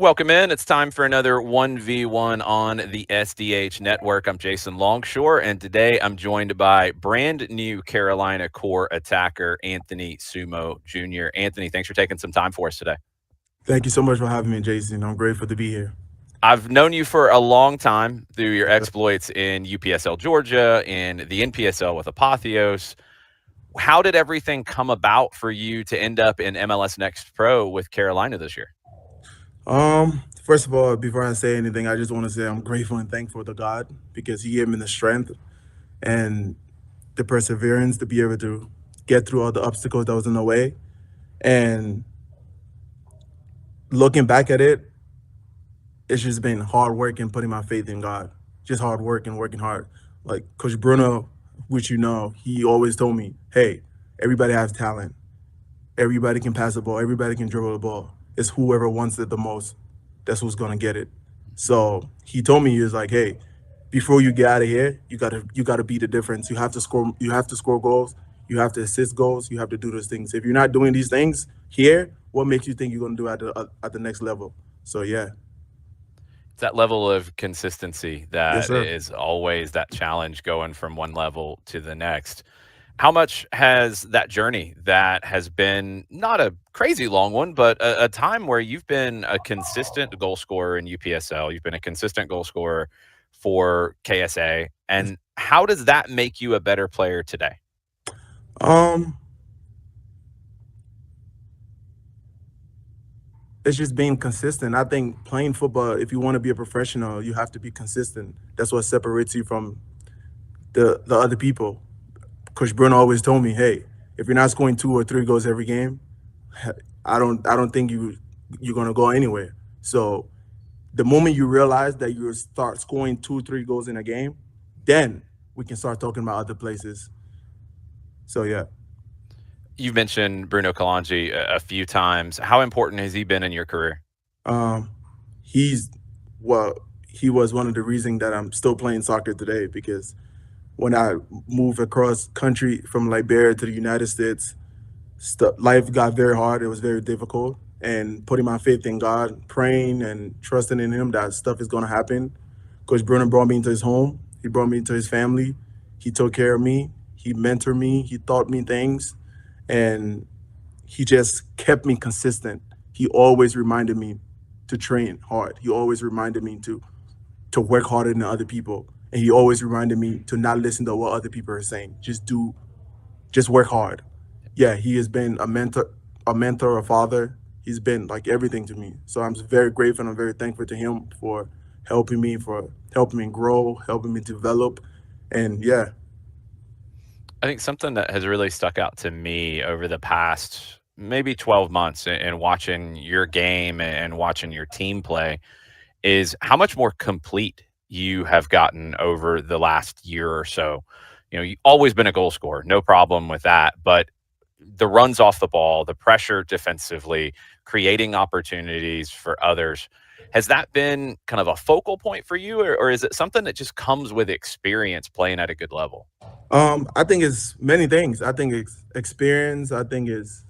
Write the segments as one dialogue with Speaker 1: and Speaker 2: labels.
Speaker 1: Welcome in. It's time for another 1v1 on the SDH network. I'm Jason Longshore, and today I'm joined by brand new Carolina core attacker Anthony Sumo Jr. Anthony, thanks for taking some time for us today.
Speaker 2: Thank you so much for having me, Jason. I'm grateful to be here.
Speaker 1: I've known you for a long time through your exploits in UPSL Georgia and the NPSL with Apotheos. How did everything come about for you to end up in MLS Next Pro with Carolina this year?
Speaker 2: First of all, before I say anything, I just want to say I'm grateful and thankful to God because He gave me the strength and the perseverance to be able to get through all the obstacles that was in the way. And looking back at it, it's just been hard work and putting my faith in God. Just hard work and working hard. Like Coach Bruno, which he always told me, hey, everybody has talent. Everybody can pass the ball. Everybody can dribble the ball. It's whoever wants it the most. That's who's gonna get it. So he told me, he was like, hey, before you get out of here, you gotta be the difference. You have to score. You have to score goals. You have to assist goals. You have to do those things. If you're not doing these things here, what makes you think you're gonna do at the next level? So yeah,
Speaker 1: It's that level of consistency
Speaker 2: yes
Speaker 1: that
Speaker 2: sir.
Speaker 1: is always that challenge going from one level to the next. How much has that journey that has been not a crazy long one, but a time where you've been a consistent goal scorer in UPSL, you've been a consistent goal scorer for KSA, and how does that make you a better player today?
Speaker 2: Um, it's just being consistent. I think playing football, if you want to be a professional, you have to be consistent. That's what separates you from the other people. Coach Bruno always told me, hey, if you're not scoring 2 or 3 goals every game, I don't think you're gonna go anywhere. So the moment you realize that you start scoring 2 or 3 goals in a game, then we can start talking about other places. So yeah.
Speaker 1: You've mentioned Bruno Kalonji a few times. How important has he been in your career?
Speaker 2: Um he's well, he was one of the reasons that I'm still playing soccer today because when I moved across country from Liberia to the United States, life got very hard. It was very difficult. And putting my faith in God, praying and trusting in Him that stuff is going to happen. Coach Bruno brought me into his home. He brought me into his family. He took care of me. He mentored me. He taught me things. And he just kept me consistent. He always reminded me to train hard. He always reminded me to work harder than other people. And he always reminded me to not listen to what other people are saying. Just work hard. Yeah, he has been a father. He's been like everything to me. So I'm very grateful and I'm very thankful to him for helping me grow, helping me develop. And yeah.
Speaker 1: I think something that has really stuck out to me over the past maybe 12 months in watching your game and watching your team play is how much more complete you have gotten over the last year or so. You know, you've always been a goal scorer, no problem with that. But the runs off the ball, the pressure defensively, creating opportunities for others. Has that been kind of a focal point for you, or is it something that just comes with experience playing at a good level?
Speaker 2: I think it's many things. I think it's experience. I think it's,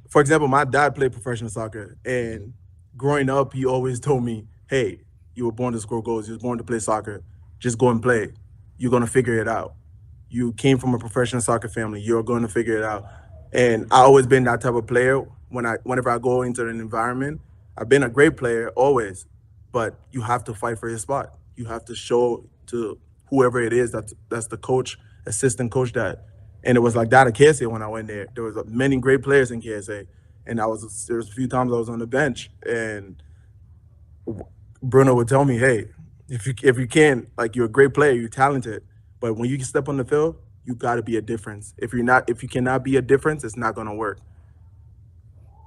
Speaker 2: for example, my dad played professional soccer, and growing up, he always told me, "Hey, you were born to score goals. You were born to play soccer. Just go and play. You're gonna figure it out. You came from a professional soccer family. You're going to figure it out." And I always been that type of player. Whenever I go into an environment, I've been a great player always, but you have to fight for your spot. You have to show to whoever it is that's the coach, assistant coach that. And it was like that at KSA when I went there. There was many great players in KSA, and there was a few times I was on the bench, and Bruno would tell me, "Hey, if you can, like you're a great player, you're talented, but when you step on the field, you got to be a difference. If you cannot be a difference, it's not gonna work."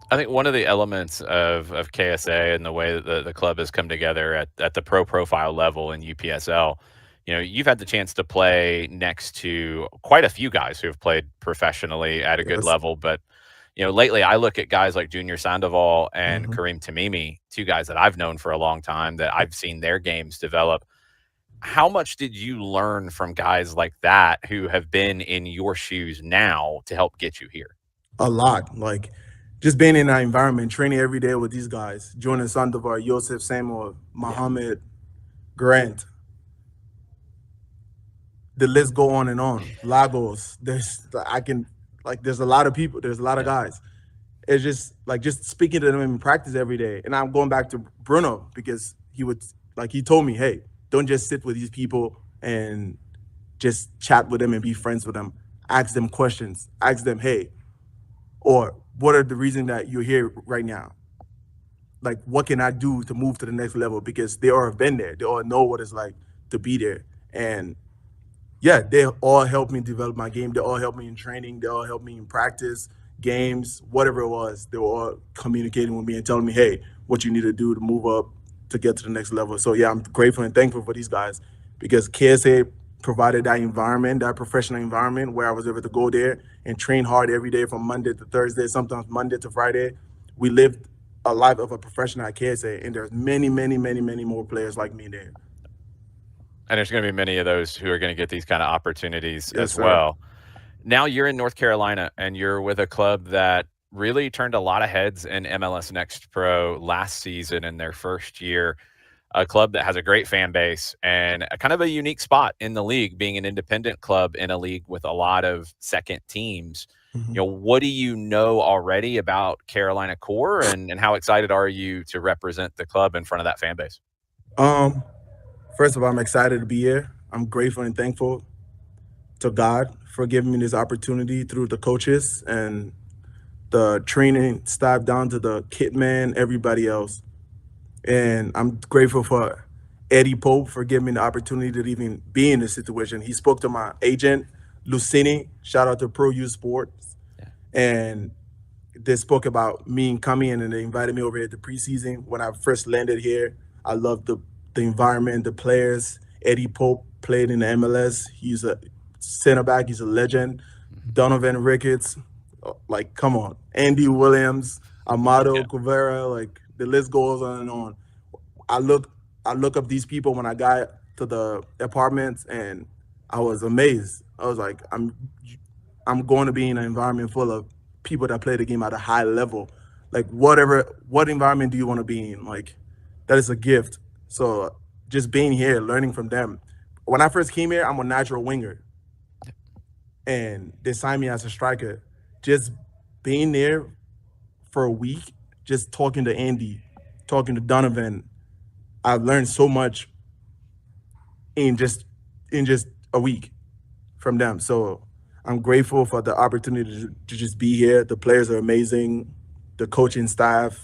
Speaker 1: I think one of the elements of KSA and the way that the club has come together at the pro profile level in UPSL, you know, you've had the chance to play next to quite a few guys who have played professionally at a good
Speaker 2: Yes.
Speaker 1: level. But, you know, lately I look at guys like Junior Sandoval and
Speaker 2: Hmm.
Speaker 1: Kareem Tamimi, two guys that I've known for a long time that I've seen their games develop. How much did you learn from guys like that who have been in your shoes now to help get you here?
Speaker 2: A lot. Like just being in that environment, training every day with these guys, Jonas Sandoval, Joseph Samuel,
Speaker 1: Yeah.
Speaker 2: Mohammed, Grant, the list go on and on. Lagos, there's a lot of people, there's a lot of
Speaker 1: Yeah.
Speaker 2: guys. It's just like just speaking to them in practice every day. And I'm going back to Bruno because he told me, hey, don't just sit with these people and just chat with them and be friends with them. Ask them questions. Ask them, hey, or what are the reasons that you're here right now? Like, what can I do to move to the next level? Because they all have been there. They all know what it's like to be there. And yeah, they all helped me develop my game. They all helped me in training. They all helped me in practice, games, whatever it was. They were all communicating with me and telling me, hey, what you need to do to move up to get to the next level. So yeah, I'm grateful and thankful for these guys because KSA provided that environment, that professional environment where I was able to go there and train hard every day from Monday to Thursday, sometimes Monday to Friday. We lived a life of a professional at KSA, and there's many, many, many, many more players like me there.
Speaker 1: And there's going to be many of those who are going to get these kind of opportunities
Speaker 2: Yes,
Speaker 1: as
Speaker 2: sir.
Speaker 1: well. Now you're in North Carolina and you're with a club that really turned a lot of heads in MLS Next Pro last season in their first year. A club that has a great fan base and a kind of a unique spot in the league, being an independent club in a league with a lot of second teams.
Speaker 2: Mhm.
Speaker 1: What do you know already about Carolina Core, and how excited are you to represent the club in front of that fan base?
Speaker 2: Um, First of all, I'm excited to be here. I'm grateful and thankful to God for giving me this opportunity through the coaches and the training staff down to the kit man, everybody else. And I'm grateful for Eddie Pope for giving me the opportunity to even be in this situation. He spoke to my agent, Lucini, shout out to Pro U Sports,
Speaker 1: Yeah.
Speaker 2: and they spoke about me coming in and they invited me over here to preseason. When I first landed here, I loved the environment, the players. Eddie Pope played in the MLS. He's a center back. He's a legend.
Speaker 1: Mhm.
Speaker 2: Donovan Ricketts, like come on. Andy Williams, Amado
Speaker 1: Yeah.
Speaker 2: Cuvera, like the list goes on and on. I look I look up these people when I got to the apartments and I was amazed. I was like, I'm going to be in an environment full of people that play the game at a high level. Like what environment do you want to be in? Like that is a gift. So just being here, learning from them. When I first came here, I'm a natural winger, and they signed me as a striker. Just being there for a week, just talking to Andy, talking to Donovan, I've learned so much in just a week from them. So I'm grateful for the opportunity to just be here. The players are amazing, the coaching staff,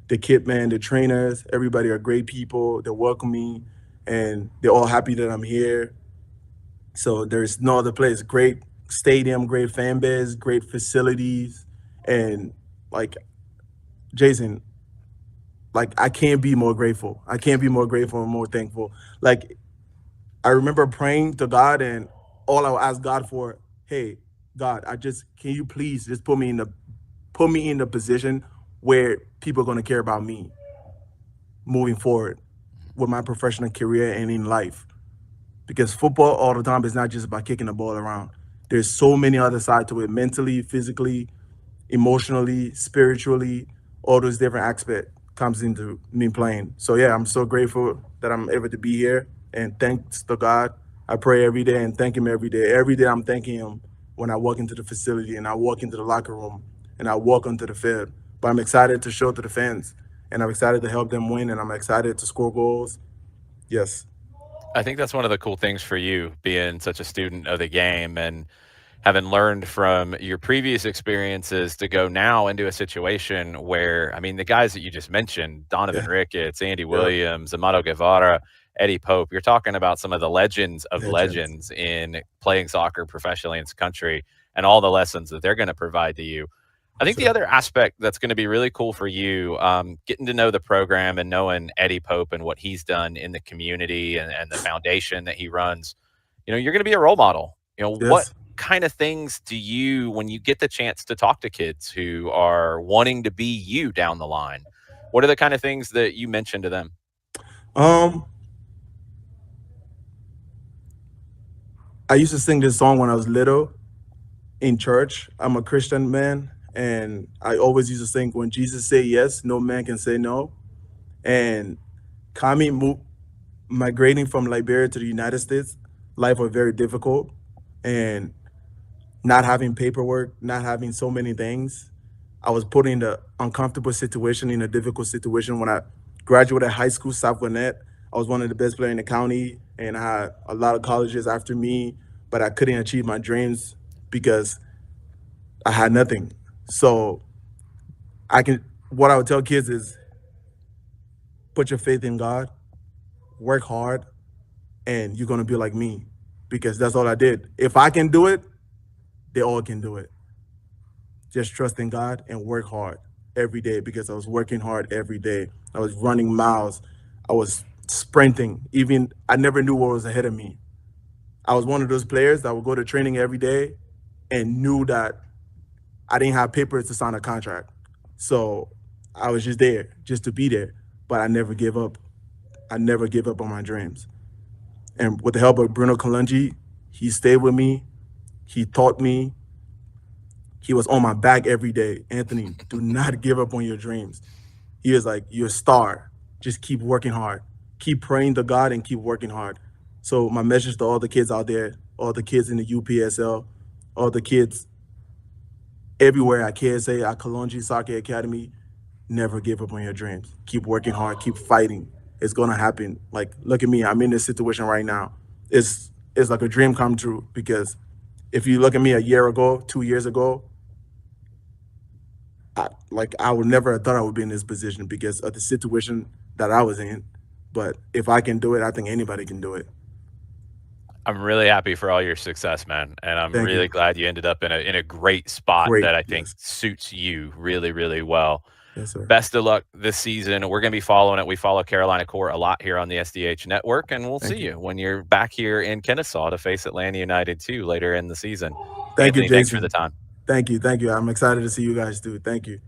Speaker 2: the kit man, the trainers, everybody are great people. They welcome me, and they're all happy that I'm here. So there's no other place. Great stadium, great fan base, great facilities, and like Jason, like I can't be more grateful. I can't be more grateful and more thankful. Like I remember praying to God, and all I would ask God for, hey, God, can you please just put me in the position where people are gonna care about me moving forward with my professional career and in life. Because football all the time is not just about kicking the ball around. There's so many other sides to it, mentally, physically, emotionally, spiritually, all those different aspects comes into me playing. So yeah, I'm so grateful that I'm able to be here, and thanks to God. I pray every day and thank him every day. Every day I'm thanking him when I walk into the facility and I walk into the locker room and I walk onto the field. But I'm excited to show to the fans, and I'm excited to help them win, and I'm excited to score goals. Yes.
Speaker 1: I think that's one of the cool things for you being such a student of the game and having learned from your previous experiences to go now into a situation where, I mean, the guys that you just mentioned, Donovan
Speaker 2: Yeah.
Speaker 1: Ricketts, Andy
Speaker 2: Yeah.
Speaker 1: Williams, Amato Guevara, Eddie Pope, you're talking about some of the legends of
Speaker 2: Legends.
Speaker 1: legends in playing soccer professionally in this country and all the lessons that they're going to provide to you. I think the
Speaker 2: Sure.
Speaker 1: other aspect that's going to be really cool for you, getting to know the program and knowing Eddie Pope and what he's done in the community and the foundation that he runs, you're going to be a role model. What
Speaker 2: Yes.
Speaker 1: kind of things do you, when you get the chance to talk to kids who are wanting to be you down the line, what are the kind of things that you mention to them?
Speaker 2: Um, I used to sing this song when I was little in church. I'm a Christian man, And I always used to think when Jesus say yes, no man can say no. And coming, migrating from Liberia to the United States, life was very difficult. And not having paperwork, not having so many things, I was put in the uncomfortable situation, in a difficult situation. When I graduated high school, South Gwinnett, I was one of the best players in the county, and I had a lot of colleges after me, but I couldn't achieve my dreams because I had nothing. So what I would tell kids is put your faith in God, work hard, and you're gonna be like me, because that's all I did. If I can do it, they all can do it. Just trust in God and work hard every day, because I was working hard every day. I was running miles. I was sprinting. Even I never knew what was ahead of me. I was one of those players that would go to training every day and knew that I didn't have papers to sign a contract. So I was just there, just to be there. But I never gave up. I never gave up on my dreams. And with the help of Bruno Kalonji, he stayed with me. He taught me. He was on my back every day. Anthony, do not give up on your dreams. He was like, you're a star. Just keep working hard. Keep praying to God and keep working hard. So my message to all the kids out there, all the kids in the UPSL, all the kids everywhere at KSA, at Kalonji Soccer Academy, never give up on your dreams. Keep working hard. Keep fighting. It's gonna happen. Like, look at me. I'm in this situation right now. It's like a dream come true, because if you look at me a year ago, 2 years ago, I would never have thought I would be in this position because of the situation that I was in. But if I can do it, I think anybody can do it.
Speaker 1: I'm really happy for all your success, man, and I'm
Speaker 2: Thank
Speaker 1: really
Speaker 2: you.
Speaker 1: glad you ended up in a great spot
Speaker 2: Great.
Speaker 1: that I think
Speaker 2: Yes.
Speaker 1: suits you really, really well.
Speaker 2: Yes, sir.
Speaker 1: Best of luck this season. We're gonna be following it. We follow Carolina Core a lot here on the SDH network, and we'll see
Speaker 2: Thank you.
Speaker 1: you when you're back here in Kennesaw to face Atlanta United too later in the season.
Speaker 2: Thank you,
Speaker 1: Anthony, thanks for the
Speaker 2: Jason.
Speaker 1: time.
Speaker 2: Thank you. Thank you. I'm excited to see you guys too. Thank you.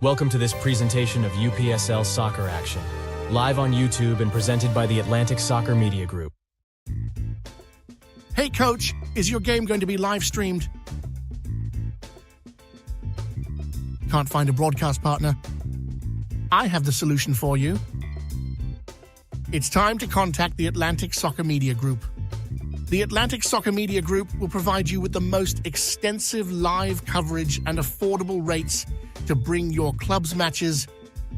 Speaker 3: Welcome to this presentation of UPSL Soccer Action, live on YouTube and presented by the Atlantic Soccer Media Group.
Speaker 4: Hey coach, is your game going to be live streamed? Can't find a broadcast partner? I have the solution for you. It's time to contact the Atlantic Soccer Media Group. The Atlantic Soccer Media Group will provide you with the most extensive live coverage and affordable rates to bring your club's matches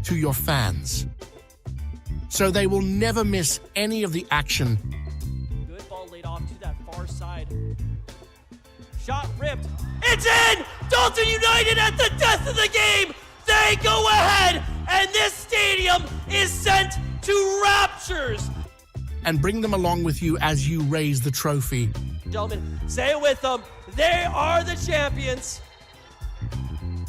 Speaker 4: to your fans, so they will never miss any of the action.
Speaker 5: Good ball laid off to that far side. Shot ripped. It's in! Dalton United at the death of the game! They go ahead, and this stadium is sent to raptures.
Speaker 4: And bring them along with you as you raise the trophy.
Speaker 5: Gentlemen, say it with them. They are the champions.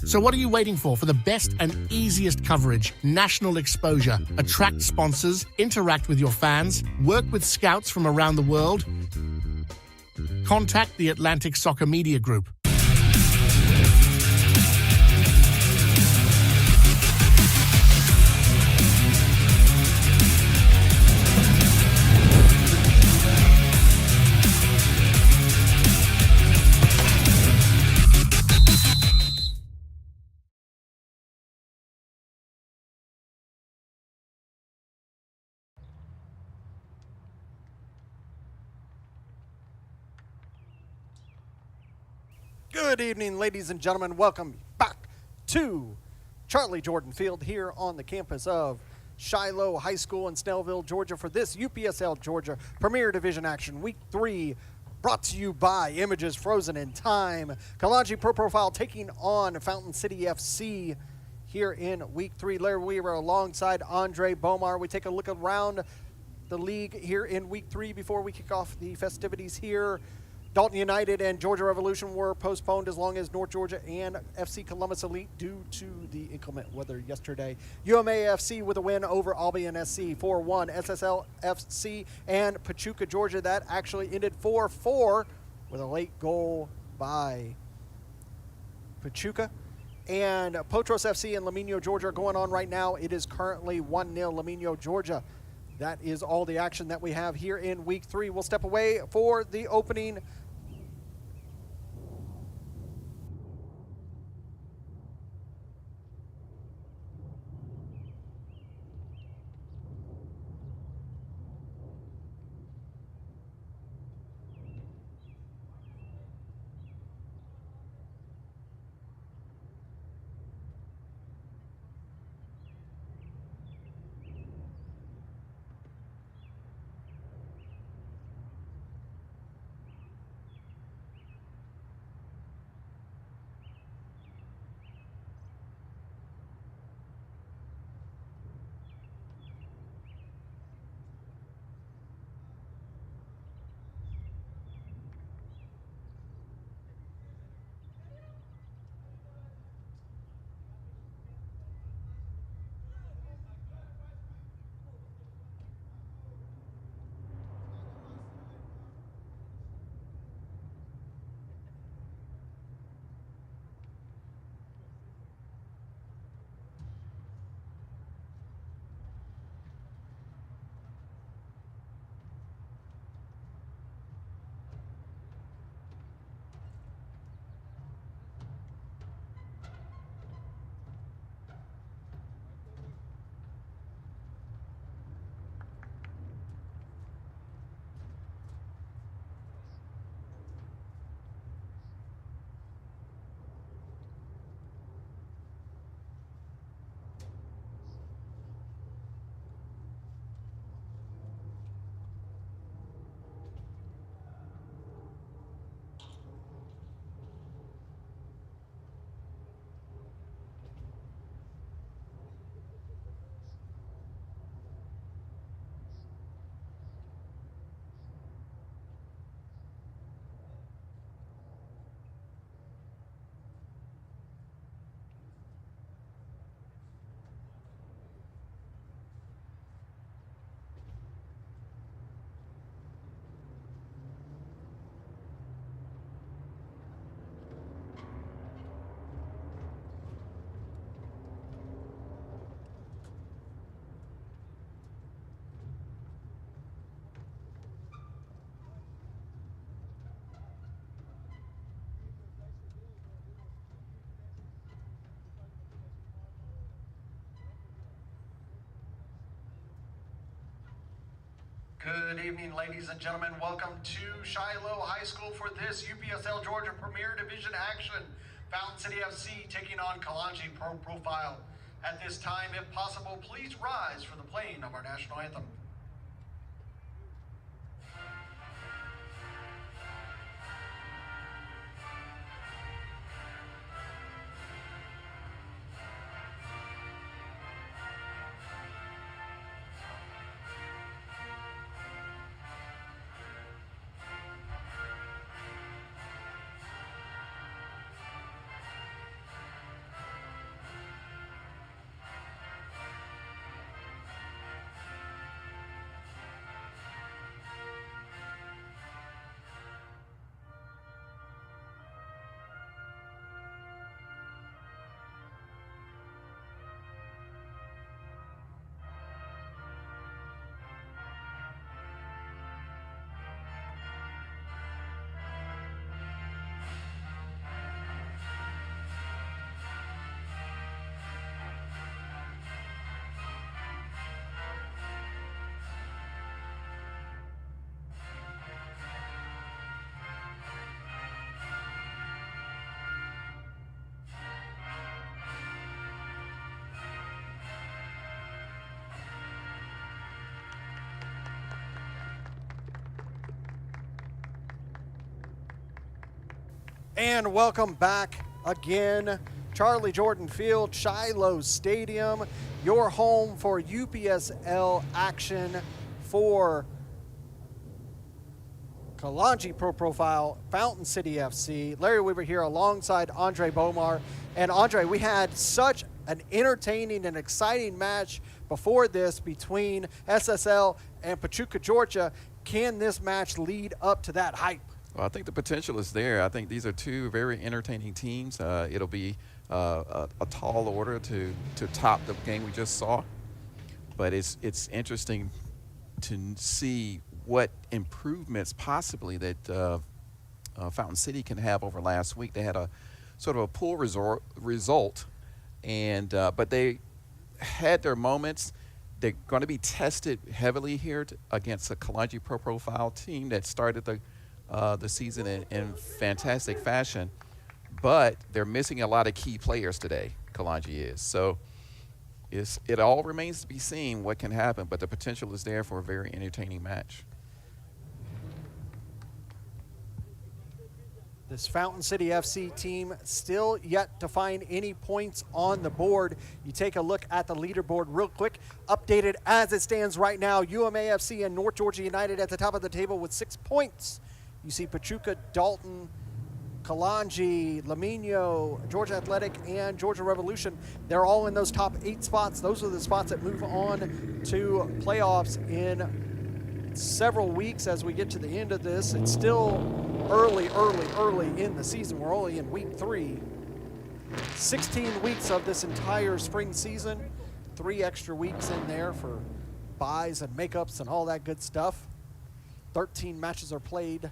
Speaker 4: So what are you waiting for? For the best and easiest coverage, national exposure, attract sponsors, interact with your fans, work with scouts from around the world? Contact the Atlantic Soccer Media Group.
Speaker 6: Good evening, ladies and gentlemen. Welcome back to Charlie Jordan Field here on the campus of Shiloh High School in Snellville, Georgia for this UPSL Georgia Premier Division Action Week 3, brought to you by Images Frozen in Time. Kalonji Pro Profile taking on Fountain City FC here in Week 3. Larry Weaver alongside Andre Bomar. We take a look around the league here in Week 3 before we kick off the festivities here. Dalton United and Georgia Revolution were postponed as long as North Georgia and FC Columbus Elite due to the inclement weather yesterday. UMAFC with a win over Albion SC 4-1. SSL FC and Pachuca, Georgia, that actually ended 4-4 with a late goal by Pachuca. And Potros FC and Lamino, Georgia are going on right now. It is currently 1-0 Lamino, Georgia. That is all the action that we have here in Week 3. We'll step away for the opening Good evening, ladies and gentlemen. Welcome to Shiloh High School for this UPSL Georgia Premier Division action. Fountain City FC taking on Kalonji Pro Profile. At this time, if possible, please rise for the playing of our national anthem. And welcome back again. Charlie Jordan Field, Shiloh Stadium, your home for UPSL action for Kalonji Pro Profile, Fountain City FC. Larry Weaver here alongside Andre Bomar. And Andre, we had such an entertaining and exciting match before this between SSL and Pachuca, Georgia. Can this match lead up to that hype?
Speaker 7: Well, I think the potential is there. I think these are two very entertaining teams. It'll be a tall order to top the game we just saw. But it's interesting to see what improvements possibly that Fountain City can have over last week. They had a sort of a poor result, and but they had their moments. They're going to be tested heavily here against a Kalonji Pro Profile team that started the season in fantastic fashion, but they're missing a lot of key players today. Kalonji is. So it all remains to be seen what can happen, but the potential is there for a very entertaining match.
Speaker 6: This Fountain City FC team still yet to find any points on the board. You take a look at the leaderboard real quick. Updated as it stands right now, UMAFC and North Georgia United at the top of the table with 6 points. You see Pachuca, Dalton, Kalonji, Lamino, Georgia Athletic, and Georgia Revolution. They're all in those top 8 spots. Those are the spots that move on to playoffs in several weeks as we get to the end of this. It's still early in the season. We're only in week 3. 16 weeks of this entire spring season. 3 extra weeks in there for buys and makeups and all that good stuff. 13 matches are played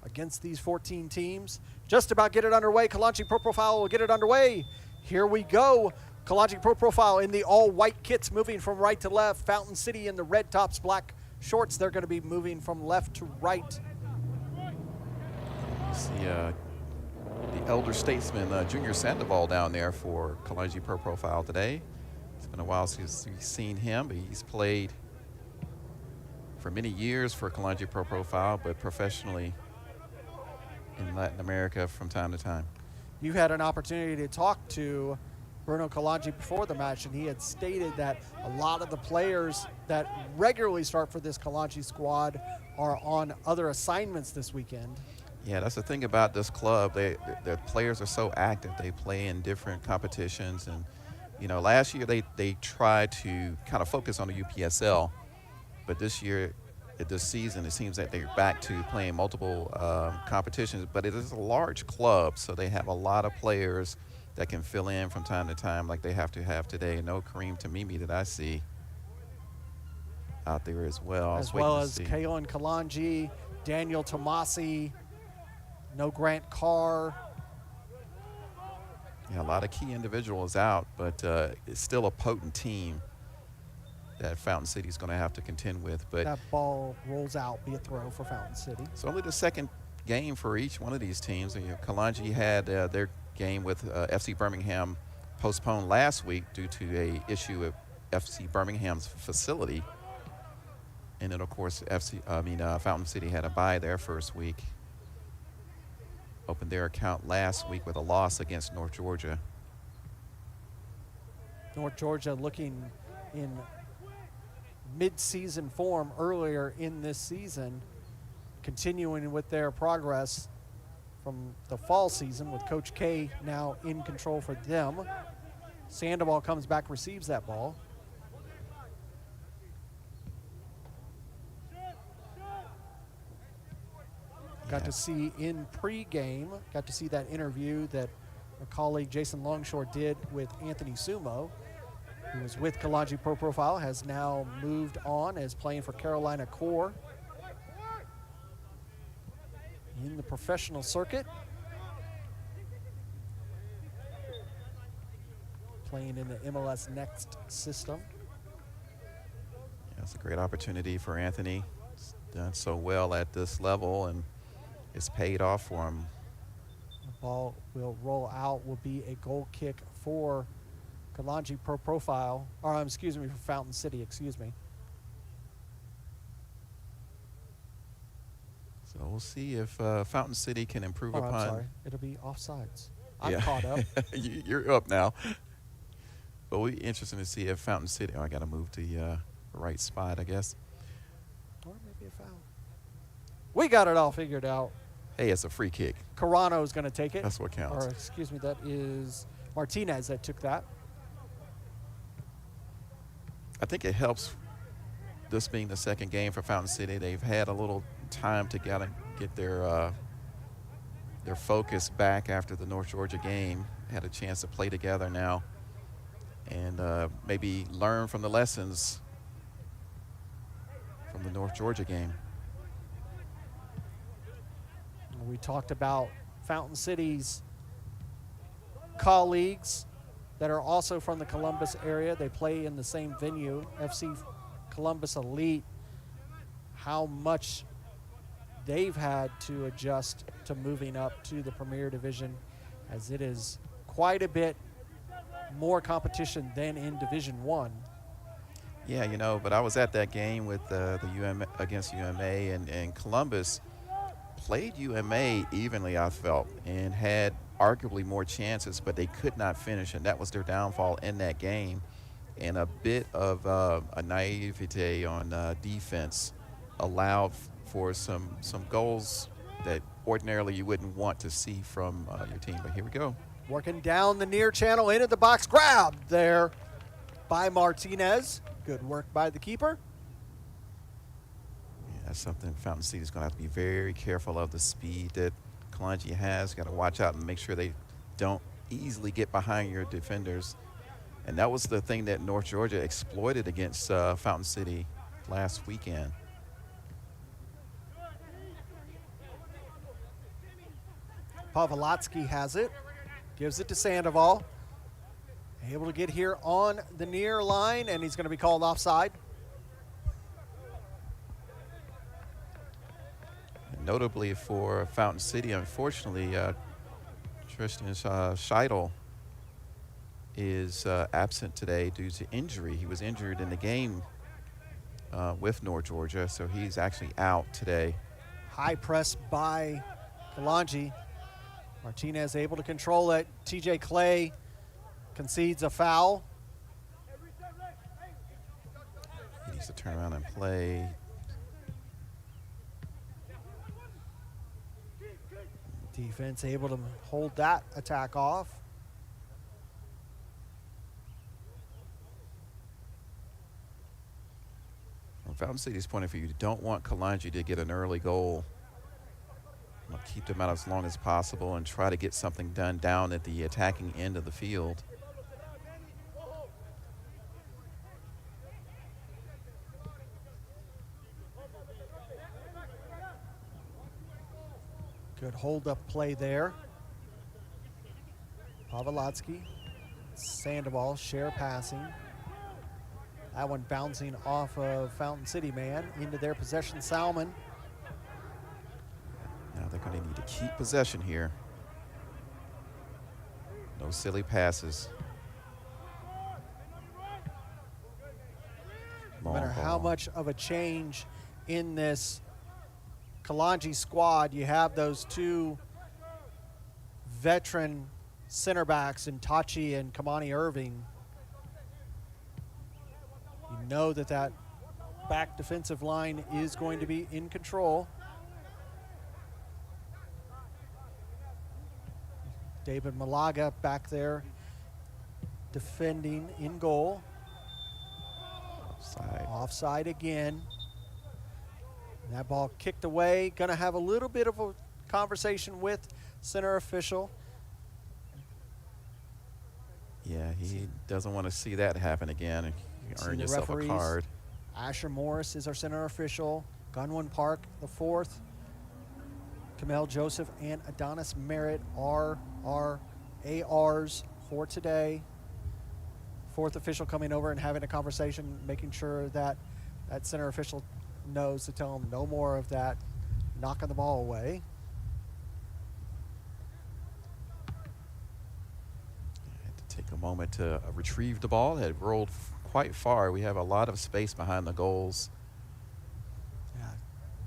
Speaker 6: against these 14 teams. Just about get it underway. Kalonji Pro Profile will get it underway. Here we go. Kalonji Pro Profile in the all-white kits moving from right to left. Fountain City in the red tops, black shorts. They're going to be moving from left to right.
Speaker 7: See the elder statesman, Junior Sandoval, down there for Kalonji Pro Profile today. It's been a while since we've seen him, but he's played for many years for Kalonji Pro Profile, but professionally in Latin America from time to time.
Speaker 6: You had an opportunity to talk to Bruno Kalonji before the match, and he had stated that a lot of the players that regularly start for this Kalonji squad are on other assignments this weekend.
Speaker 7: Yeah, that's the thing about this club. Their players are so active. They play in different competitions, and you know, last year they tried to kind of focus on the UPSL, but this year, this season, it seems that they're back to playing multiple competitions. But it is a large club, so they have a lot of players that can fill in from time to time, like they have to have today. No Kareem Tamimi that I see out there as well.
Speaker 6: As well as Kalon Kalonji, Daniel Tomasi, no Grant Carr.
Speaker 7: Yeah, a lot of key individuals out, but it's still a potent team. that Fountain City is going to have to contend with. But
Speaker 6: That ball rolls out, be a throw for Fountain City.
Speaker 7: it's only the second game for each one of these teams. Kalonji had their game with FC Birmingham postponed last week due to a issue at FC Birmingham's facility. And then, of course, Fountain City had a bye their first week. Opened their account last week with a loss against North Georgia.
Speaker 6: North Georgia looking in mid-season form earlier in this season, continuing with their progress from the fall season with Coach K now in control for them. Sandoval comes back, receives that ball. Got to see in pregame, got to see that interview that our colleague Jason Longshore did with Anthony Sumo, who was with Kalonji Pro Profile, has now moved on as playing for Carolina Core in the professional circuit. Playing in the MLS Next system.
Speaker 7: Yeah, it's a great opportunity for Anthony. He's done so well at this level, and it's paid off for him.
Speaker 6: The ball will roll out, will be a goal kick for Kalonji Pro Profile, or excuse me, for Fountain City, excuse me.
Speaker 7: So we'll see if Fountain City can improve
Speaker 6: Oh,
Speaker 7: upon.
Speaker 6: I'm sorry, it'll be offsides. I'm
Speaker 7: Yeah.
Speaker 6: caught up.
Speaker 7: You're up now. But we're interested to see if Fountain City. Oh, I got to move to the right spot, I guess.
Speaker 6: Or maybe a foul. We got it all figured out.
Speaker 7: Hey, it's a free kick.
Speaker 6: Carano's going to take it.
Speaker 7: That's what counts.
Speaker 6: Or excuse me, that is Martinez that took that.
Speaker 7: I think it helps, this being the second game for Fountain City. They've had a little time to get their focus back after the North Georgia game. Had a chance to play together now and maybe learn from the lessons from the North Georgia game.
Speaker 6: We talked about Fountain City's colleagues that are also from the Columbus area. They play in the same venue, FC Columbus Elite. How much they've had to adjust to moving up to the Premier Division, as it is quite a bit more competition than in Division One.
Speaker 7: Yeah, but I was at that game with the against UMA, and Columbus played UMA evenly, I felt, and had arguably more chances, but they could not finish, and that was their downfall in that game. And a bit of a naivete on defense allowed for some goals that ordinarily you wouldn't want to see from your team. But here we go.
Speaker 6: Working down the near channel into the box, grabbed there by Martinez. Good work by the keeper.
Speaker 7: Yeah, that's something Fountain City is going to have to be very careful of, the speed that Kalonji has. Got to watch out and make sure they don't easily get behind your defenders. And that was the thing that North Georgia exploited against Fountain City last weekend.
Speaker 6: Pavlotsky has it, gives it to Sandoval. Able to get here on the near line, and he's going to be called offside.
Speaker 7: And notably for Fountain City, unfortunately, Tristan Shiloh is absent today due to injury. He was injured in the game with North Georgia, so he's actually out today.
Speaker 6: High press by Kalonji. Martinez able to control it. TJ Clay concedes a foul.
Speaker 7: He needs to turn around and play.
Speaker 6: Defense able to hold that attack off.
Speaker 7: From Fountain City's point of view, you don't want Kalonji to get an early goal. Keep them out as long as possible and try to get something done down at the attacking end of the field.
Speaker 6: Good hold-up play there. Pavlotsky, Sandoval, share passing. That one bouncing off of Fountain City man into their possession. Salmon.
Speaker 7: Now they're going to need to keep possession here. No silly passes.
Speaker 6: No matter how much of a change in this Kalonji squad, you have those two veteran center backs in Tachi and Kamani Irving. You know that that back defensive line is going to be in control. David Malaga back there defending in goal. Offside again. And that ball kicked away. Going to have a little bit of a conversation with center official.
Speaker 7: Yeah, he doesn't want to see that happen again. You earn yourself a card.
Speaker 6: Asher Morris is our center official. Gunwin Park, the fourth. Kamel Joseph and Adonis Merritt are our ARs for today. Fourth official coming over and having a conversation, making sure that that center official knows to tell him no more of that knocking the ball away.
Speaker 7: Take a moment to retrieve the ball. It had rolled quite far. We have a lot of space behind the goals.
Speaker 6: Yeah,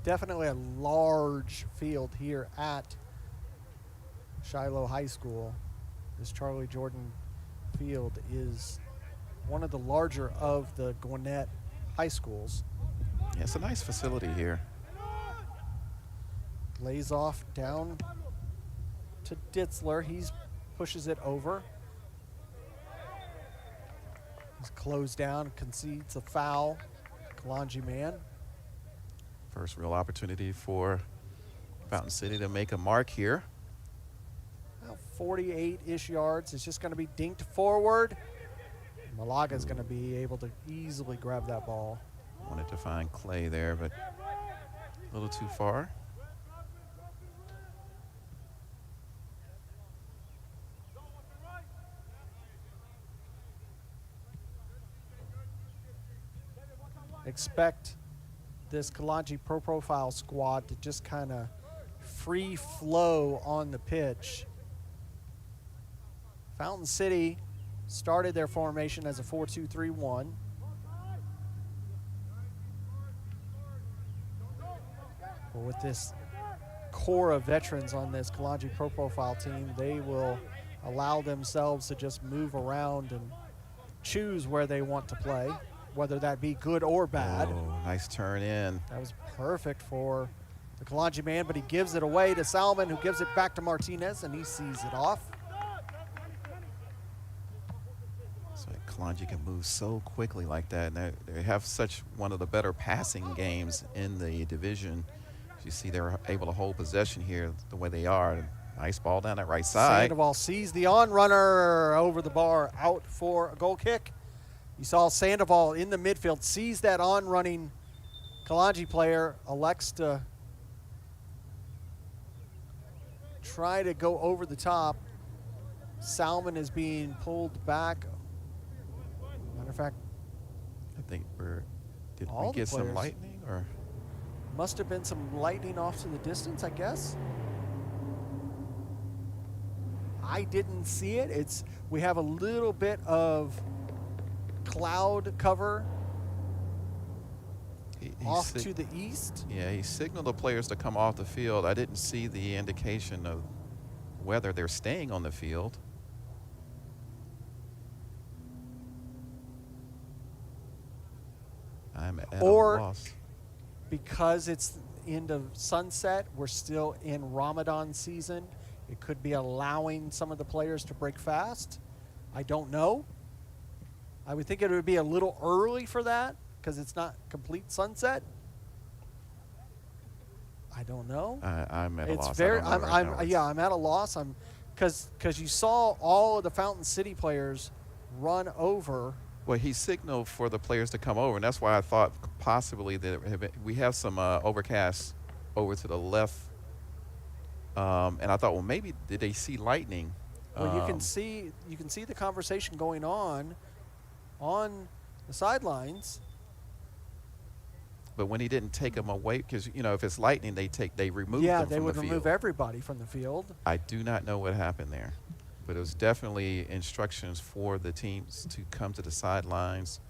Speaker 6: definitely a large field here at Shiloh High School. This Charlie Jordan Field is one of the larger of the Gwinnett high schools.
Speaker 7: Yeah, it's a nice facility here.
Speaker 6: Lays off down to Ditzler. He pushes it over. He's closed down, concedes a foul. Kalonji man.
Speaker 7: First real opportunity for Fountain City to make a mark here.
Speaker 6: About 48-ish yards. It's just going to be dinked forward. Malaga's going to be able to easily grab that ball.
Speaker 7: Wanted to find Clay there, but a little too far.
Speaker 6: Expect this Kalonji Pro Profile squad to just kind of free flow on the pitch. Fountain City started their formation as a 4-2-3-1. But with this core of veterans on this Kalonji Pro Profile team, they will allow themselves to just move around and choose where they want to play, whether that be good or bad.
Speaker 7: Oh, nice turn in.
Speaker 6: That was perfect for the Kalonji man, but he gives it away to Salmon, who gives it back to Martinez, and he sees it off.
Speaker 7: So Kalonji can move so quickly like that. And they have such one of the better passing games in the division. As you see, they're able to hold possession here the way they are. Nice ball down that right side.
Speaker 6: Sandoval sees the on-runner over the bar, out for a goal kick. You saw Sandoval in the midfield, sees that on-running Kalonji player, elects to try to go over the top. Salmon is being pulled back. Matter of fact,
Speaker 7: I think did
Speaker 6: all
Speaker 7: we get
Speaker 6: the
Speaker 7: some
Speaker 6: players.
Speaker 7: lightning or?
Speaker 6: Must have been some lightning off to the distance, I guess. I didn't see it. We have a little bit of cloud cover off to the east.
Speaker 7: Yeah, he signaled the players to come off the field. I didn't see the indication of whether they're staying on the field. I'm at a loss.
Speaker 6: Because it's into sunset, we're still in Ramadan season. It could be allowing some of the players to break fast. I don't know. I would think it would be a little early for that because it's not complete sunset. I don't know.
Speaker 7: I'm at a loss.
Speaker 6: I'm at a loss. Because you saw all of the Fountain City players run over.
Speaker 7: Well, he signaled for the players to come over, and that's why I thought possibly that we have some overcast over to the left. And I thought, well, maybe did they see lightning?
Speaker 6: Well, you can see the conversation going on the sidelines.
Speaker 7: But when he didn't take them away, because, you know, if it's Lightning, they remove them from the field.
Speaker 6: Yeah, they would remove everybody from the field.
Speaker 7: I do not know what happened there. But it was definitely instructions for the teams to come to the sidelines.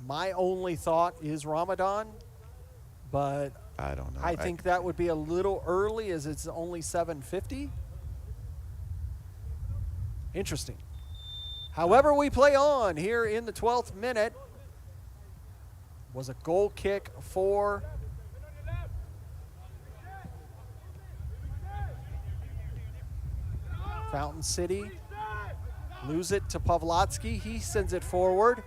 Speaker 6: My only thought is Ramadan, but
Speaker 7: I don't know.
Speaker 6: I think that would be a little early as it's only 7:50. Interesting. However, we play on here in the 12th minute. Was a goal kick for Fountain City. Lose it to Pavlotsky. He sends it forward.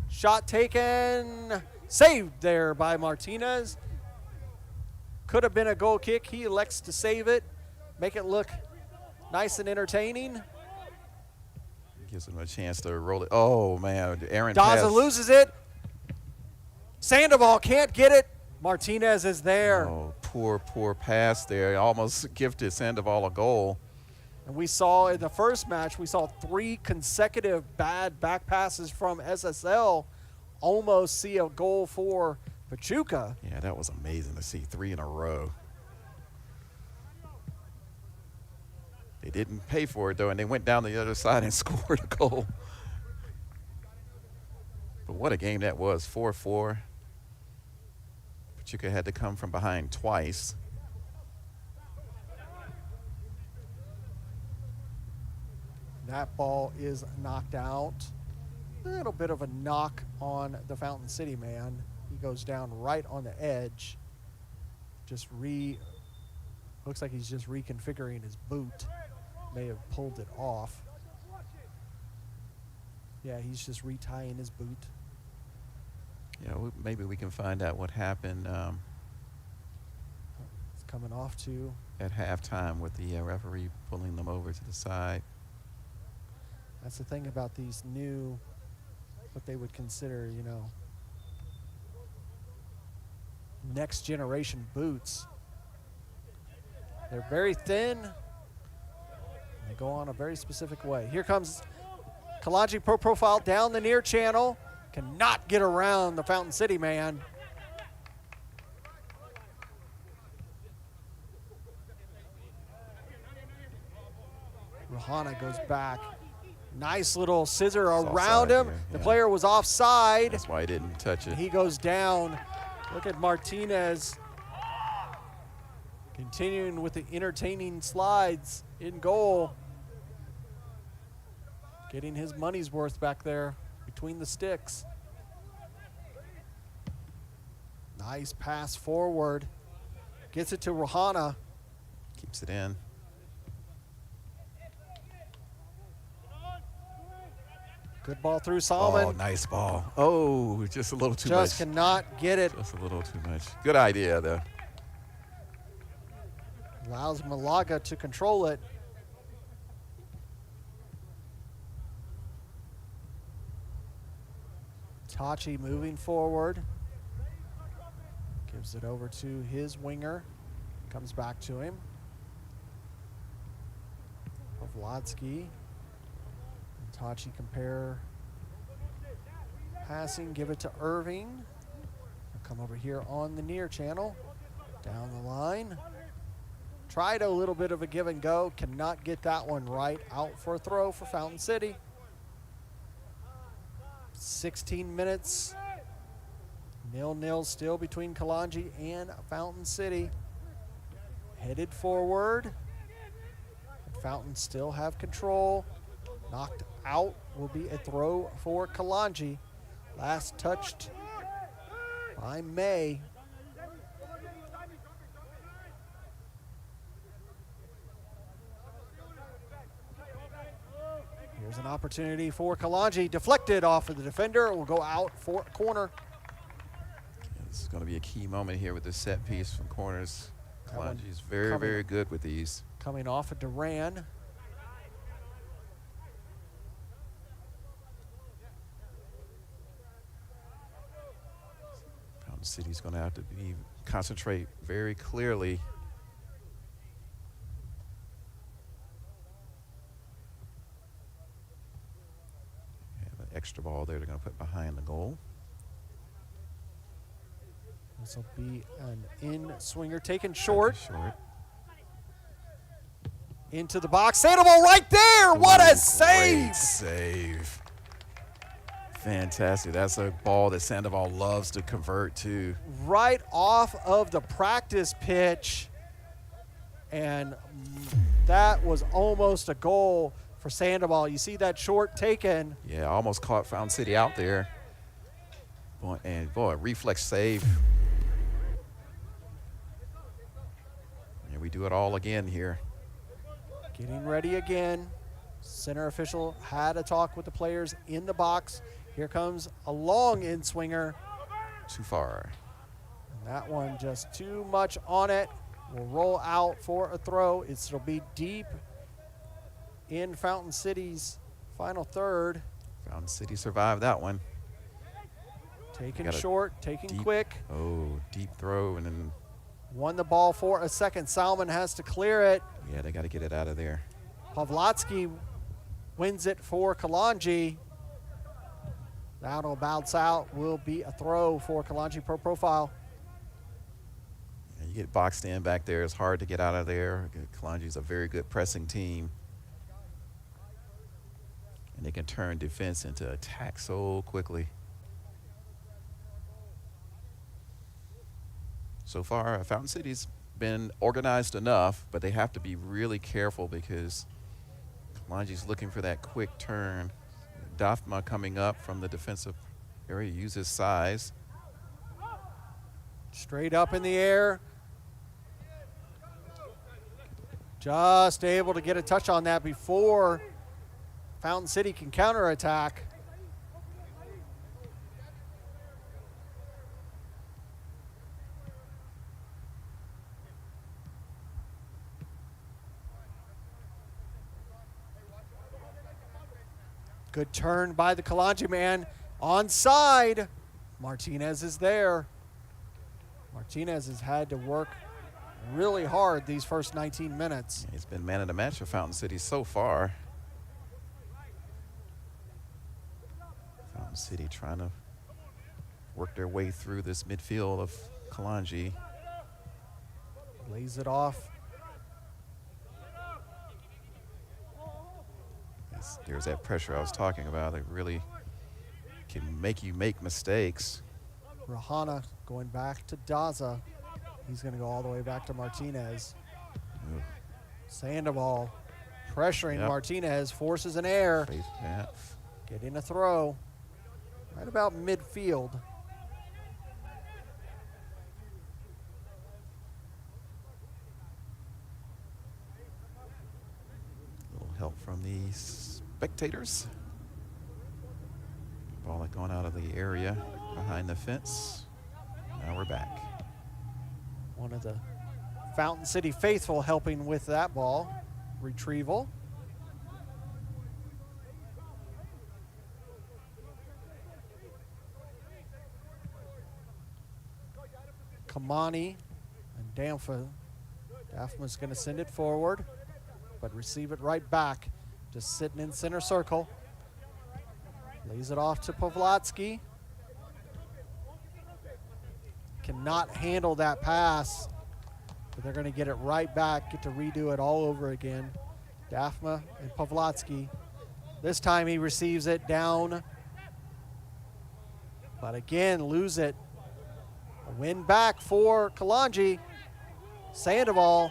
Speaker 6: Shot taken. Saved there by Martinez. Could have been a goal kick. He elects to save it. Make it look nice and entertaining.
Speaker 7: Gives him a chance to roll it. Oh, man. Aaron
Speaker 6: Daza
Speaker 7: Tess.
Speaker 6: loses it. Sandoval can't get it. Martinez is there.
Speaker 7: Oh, poor pass there. Almost gifted Sandoval a goal.
Speaker 6: And we saw in the first match, we saw 3 consecutive bad back passes from SSL almost see a goal for Pachuca.
Speaker 7: Yeah, that was amazing to see 3 in a row. They didn't pay for it, though, and they went down the other side and scored a goal. But what a game that was, 4-4. Pachuca had to come from behind twice.
Speaker 6: That ball is knocked out. A little bit of a knock on the Fountain City man. He goes down right on the edge. Looks like he's just reconfiguring his boot. May have pulled it off. Yeah, he's just retying his boot.
Speaker 7: Yeah, maybe we can find out what happened
Speaker 6: It's coming off to
Speaker 7: at halftime with the referee pulling them over to the side.
Speaker 6: That's the thing about these new, what they would consider, you know, next generation boots. They're very thin. And they go on a very specific way. Here comes Kalonji pro profile down the near channel. Cannot get around the Fountain City man. Rahana goes back. Nice little scissor around him.
Speaker 7: Here,
Speaker 6: The
Speaker 7: yeah.
Speaker 6: player was offside.
Speaker 7: That's why he didn't touch it.
Speaker 6: He goes down. Look at Martinez continuing with the entertaining slides in goal. Getting his money's worth back there between the sticks. Nice pass forward. Gets it to Rahana.
Speaker 7: Keeps it in.
Speaker 6: Good ball through Salmon.
Speaker 7: Oh, nice ball. Oh, just a little too
Speaker 6: Just
Speaker 7: much.
Speaker 6: cannot get it.
Speaker 7: Just a little too much. Good idea, though.
Speaker 6: Allows Malaga to control it. Tachi moving forward. Gives it over to his winger. Comes back to him. Pavlotsky. Tachi compare passing. Give it to Irving. He'll come over here on the near channel. Down the line. Tried a little bit of a give and go. Cannot get that one right. Out for a throw for Fountain City. 16 minutes. 0-0 still between Kalonji and Fountain City. Headed forward. Fountain still have control. Knocked out will be a throw for Kalonji. Last touched by May. Here's an opportunity for Kalonji. Deflected off of the defender. It will go out for corner.
Speaker 7: Yeah, this is going to be a key moment here with the set piece from corners. Kalonji is very, very good with these.
Speaker 6: Coming off of Duran.
Speaker 7: Fountain City's going to have to concentrate very clearly. Extra ball there they're going to put behind the goal.
Speaker 6: This will be an in-swinger taken short. Into the box. Sandoval right there. What a save.
Speaker 7: Great save. Fantastic. That's a ball that Sandoval loves to convert to.
Speaker 6: Right off of the practice pitch. And that was almost a goal for Sandoval. You see that short taken.
Speaker 7: Yeah, almost caught Fountain City out there. Boy, a reflex save. And we do it all again here.
Speaker 6: Getting ready again. Center official had a talk with the players in the box. Here comes a long in-swinger.
Speaker 7: Too far.
Speaker 6: And that one just too much on it. Will roll out for a throw. It'll be deep in Fountain City's final third.
Speaker 7: Fountain City survived that one.
Speaker 6: Taken short, taken quick.
Speaker 7: Oh, deep throw and then.
Speaker 6: Won the ball for a second. Salmon has to clear it.
Speaker 7: Yeah, they got to get it out of there.
Speaker 6: Pavlotsky wins it for Kalonji. That'll bounce out. Will be a throw for Kalonji Pro Profile.
Speaker 7: Yeah, you get boxed in back there. It's hard to get out of there. Kalonji's a very good pressing team. And they can turn defense into attack so quickly. So far, Fountain City's been organized enough, but they have to be really careful because Kalonji's looking for that quick turn. Dafma coming up from the defensive area, uses size.
Speaker 6: Straight up in the air. Just able to get a touch on that before Fountain City can counterattack. Good turn by the Kalonji man. Onside. Martinez is there. Martinez has had to work really hard these first 19 minutes.
Speaker 7: He's been man of the match for Fountain City so far. Fountain City trying to work their way through this midfield of Kalonji.
Speaker 6: Lays it off.
Speaker 7: There's that pressure I was talking about that really can make you make mistakes.
Speaker 6: Rahana going back to Daza. He's going to go all the way back to Martinez.
Speaker 7: Ugh.
Speaker 6: Sandoval pressuring Martinez, forces an air. Getting a throw right about midfield.
Speaker 7: Help from the spectators. Ball going out of the area behind the fence. Now we're back.
Speaker 6: One of the Fountain City faithful helping with that ball. Retrieval. Kamani and Damfa. Daphma's going to send it forward, but receive it right back. Just sitting in center circle. Lays it off to Pavlotsky. Cannot handle that pass, but they're going to get it right back, get to redo it all over again. Daphma and Pavlotsky. This time he receives it down, but again, lose it. A win back for Kalonji. Sandoval.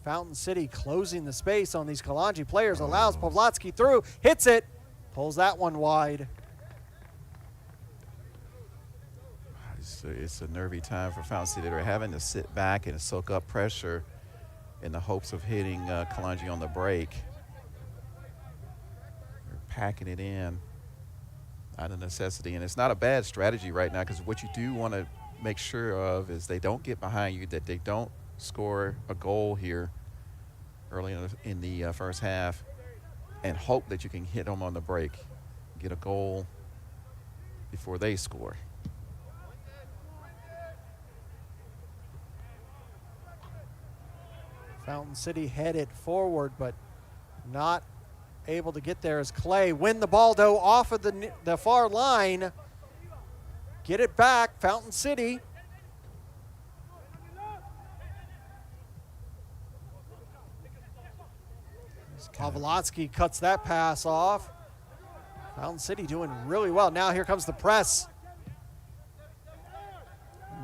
Speaker 6: Fountain City closing the space on these Kalonji players, allows Pavlotsky through, hits it, pulls that one wide.
Speaker 7: It's a nervy time for Fountain City. They're having to sit back and soak up pressure in the hopes of hitting Kalonji on the break. They're packing it in out of necessity, and it's not a bad strategy right now because what you do want to make sure of is they don't get behind you, that they don't score a goal here early in the first half, and hope that you can hit them on the break, get a goal before they score.
Speaker 6: Fountain City headed forward, but not able to get there as Clay win the ball, though, off of the far line. Get it back, Fountain City. Pavlotsky cuts that pass off. Fountain City doing really well. Now here comes the press.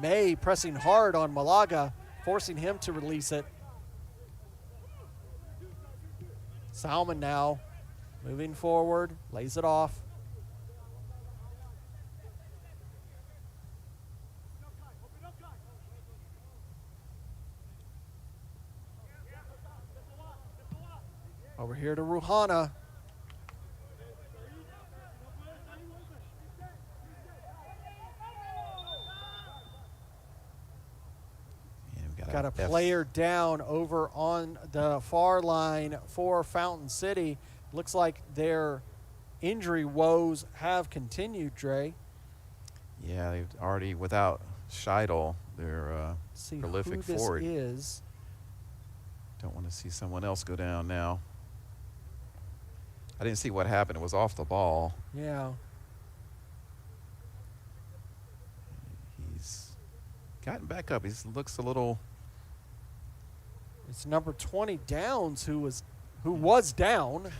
Speaker 6: May pressing hard on Malaga, forcing him to release it. Salmon now moving forward, lays it off. Over here to Ruhana. Got a player down over on the far line for Fountain City. Looks like their injury woes have continued, Dre.
Speaker 7: Yeah, they've already, without Shiloh, their prolific forward.
Speaker 6: See who this is.
Speaker 7: Don't want to see someone else go down now. I didn't see what happened. It was off the ball.
Speaker 6: Yeah.
Speaker 7: He's gotten back up. He looks a little...
Speaker 6: It's number 20 Downs who was down.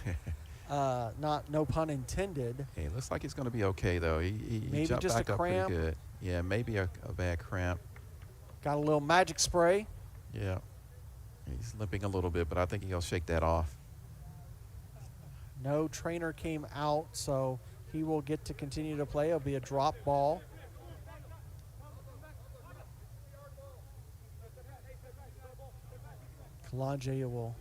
Speaker 6: No pun intended.
Speaker 7: Hey, it looks like he's going to be okay, though. He jumped
Speaker 6: just
Speaker 7: back
Speaker 6: a
Speaker 7: up pretty
Speaker 6: cramp.
Speaker 7: good. Yeah, maybe a bad cramp.
Speaker 6: Got a little magic spray.
Speaker 7: Yeah. He's limping a little bit, but I think he'll shake that off.
Speaker 6: No trainer came out, so he will get to continue to play. It'll be a drop ball. Kalonji will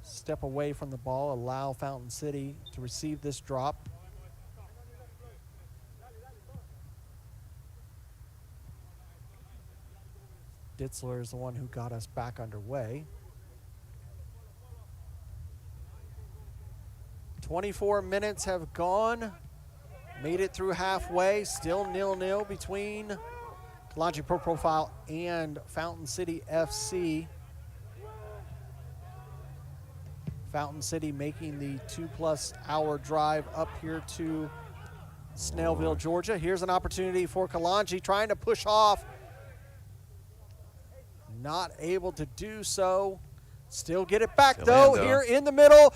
Speaker 6: step away from the ball, allow Fountain City to receive this drop. Ditzler is the one who got us back underway. 24 minutes have gone. Made it through halfway. Still 0-0 between Kalonji Pro Profile and Fountain City FC. Fountain City making the 2+ hour drive up here to Snellville, Georgia. Here's an opportunity for Kalonji trying to push off. Not able to do so. Still get it back, though, here in the middle.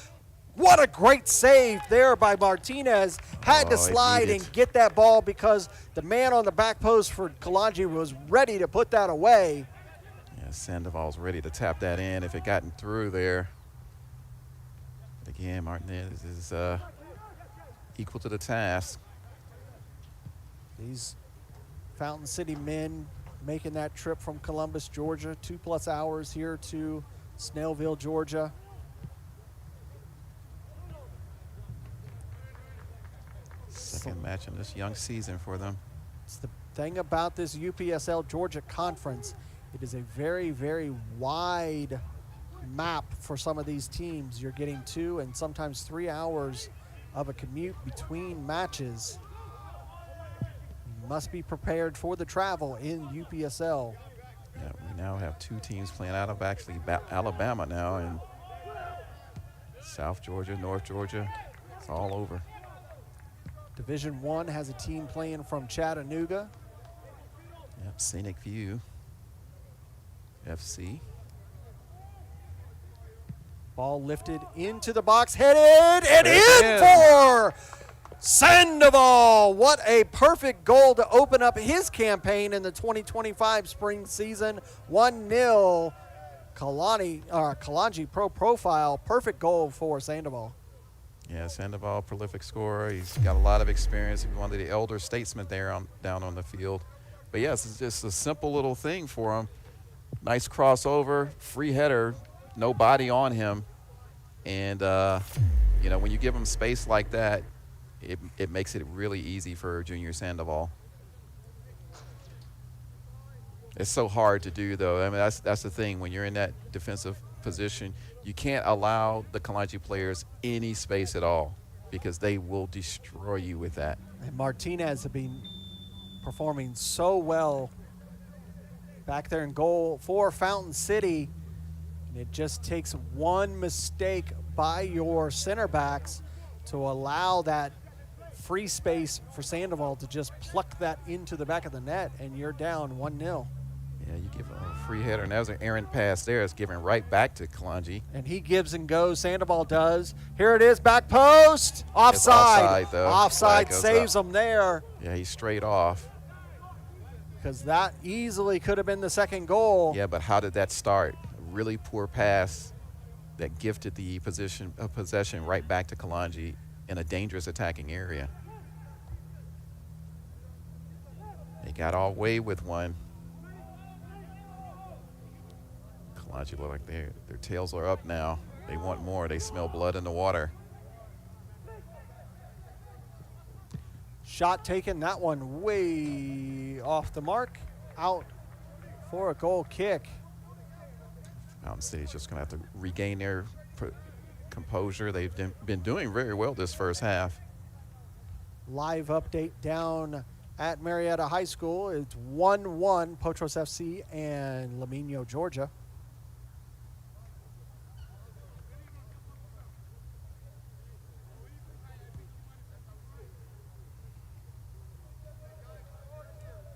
Speaker 6: What a great save there by Martinez. Had to slide and get that ball because the man on the back post for Kalonji was ready to put that away.
Speaker 7: Yeah, Sandoval's ready to tap that in if it gotten through there. But again, Martinez is equal to the task.
Speaker 6: These Fountain City men making that trip from Columbus, Georgia, 2+ hours here to Snellville, Georgia.
Speaker 7: Second match in this young season for them.
Speaker 6: It's the thing about this UPSL Georgia Conference. It is a very, very wide map for some of these teams. You're getting 2 and sometimes 3 hours of a commute between matches. You must be prepared for the travel in UPSL.
Speaker 7: Yeah, we now have 2 teams playing out of actually Alabama now, and South Georgia, North Georgia, it's all over.
Speaker 6: Division I has a team playing from Chattanooga.
Speaker 7: Yep, Scenic View FC.
Speaker 6: Ball lifted into the box, headed and in for Sandoval. What a perfect goal to open up his campaign in the 2025 spring season. 1-0 Kalonji Pro Profile. Perfect goal for Sandoval.
Speaker 7: Yeah, Sandoval, prolific scorer. He's got a lot of experience. He's one of the elder statesmen there down on the field. But yes, it's just a simple little thing for him. Nice crossover, free header, no body on him. And, you know, when you give him space like that, it makes it really easy for Junior Sandoval. It's so hard to do, though. I mean, that's the thing. When you're in that defensive position, you can't allow the Kalonji players any space at all because they will destroy you with that.
Speaker 6: And Martinez has been performing so well Back there in goal for Fountain City. And it just takes one mistake by your center backs to allow that free space for Sandoval to just pluck that into the back of the net, and you're down 1-0.
Speaker 7: Yeah, you give a free header, and that was an errant pass there. It's given right back to Kalonji.
Speaker 6: And he gives and goes. Sandoval does. Here it is, back post. Offside.
Speaker 7: Offside, though.
Speaker 6: Offside
Speaker 7: Flag goes
Speaker 6: saves
Speaker 7: up.
Speaker 6: him there,
Speaker 7: Yeah, he's straight off.
Speaker 6: because that easily could have been the second goal.
Speaker 7: Yeah, but how did that start? A really poor pass that gifted the possession right back to Kalonji in a dangerous attacking area. They got all away with one. Kalonji look like their tails are up now. They want more. They smell blood in the water.
Speaker 6: Shot taken, that one way off the mark. Out for a goal kick.
Speaker 7: Fountain City's just going to have to regain their composure. They've been doing very well this first half.
Speaker 6: Live update down at Marietta High School. It's 1-1, Potros FC and Lamino, Georgia.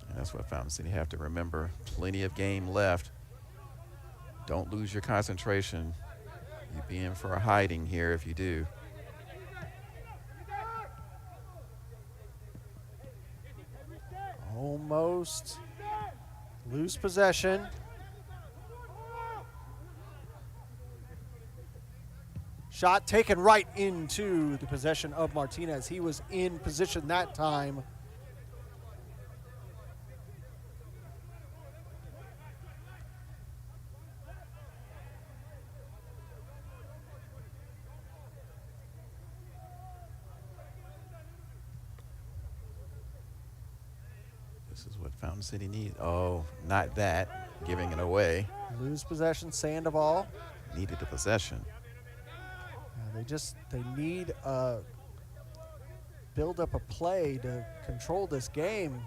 Speaker 7: And that's what Fountain City have to remember. Plenty of game left. Don't lose your concentration. You'd be in for a hiding here if you do.
Speaker 6: Almost lose possession. Shot taken right into the possession of Martinez. He was in position that time.
Speaker 7: This is what Fountain City needs. Oh, not that. Giving it away.
Speaker 6: Lose possession, Sandoval.
Speaker 7: Needed the possession.
Speaker 6: They need a build up a play to control this game.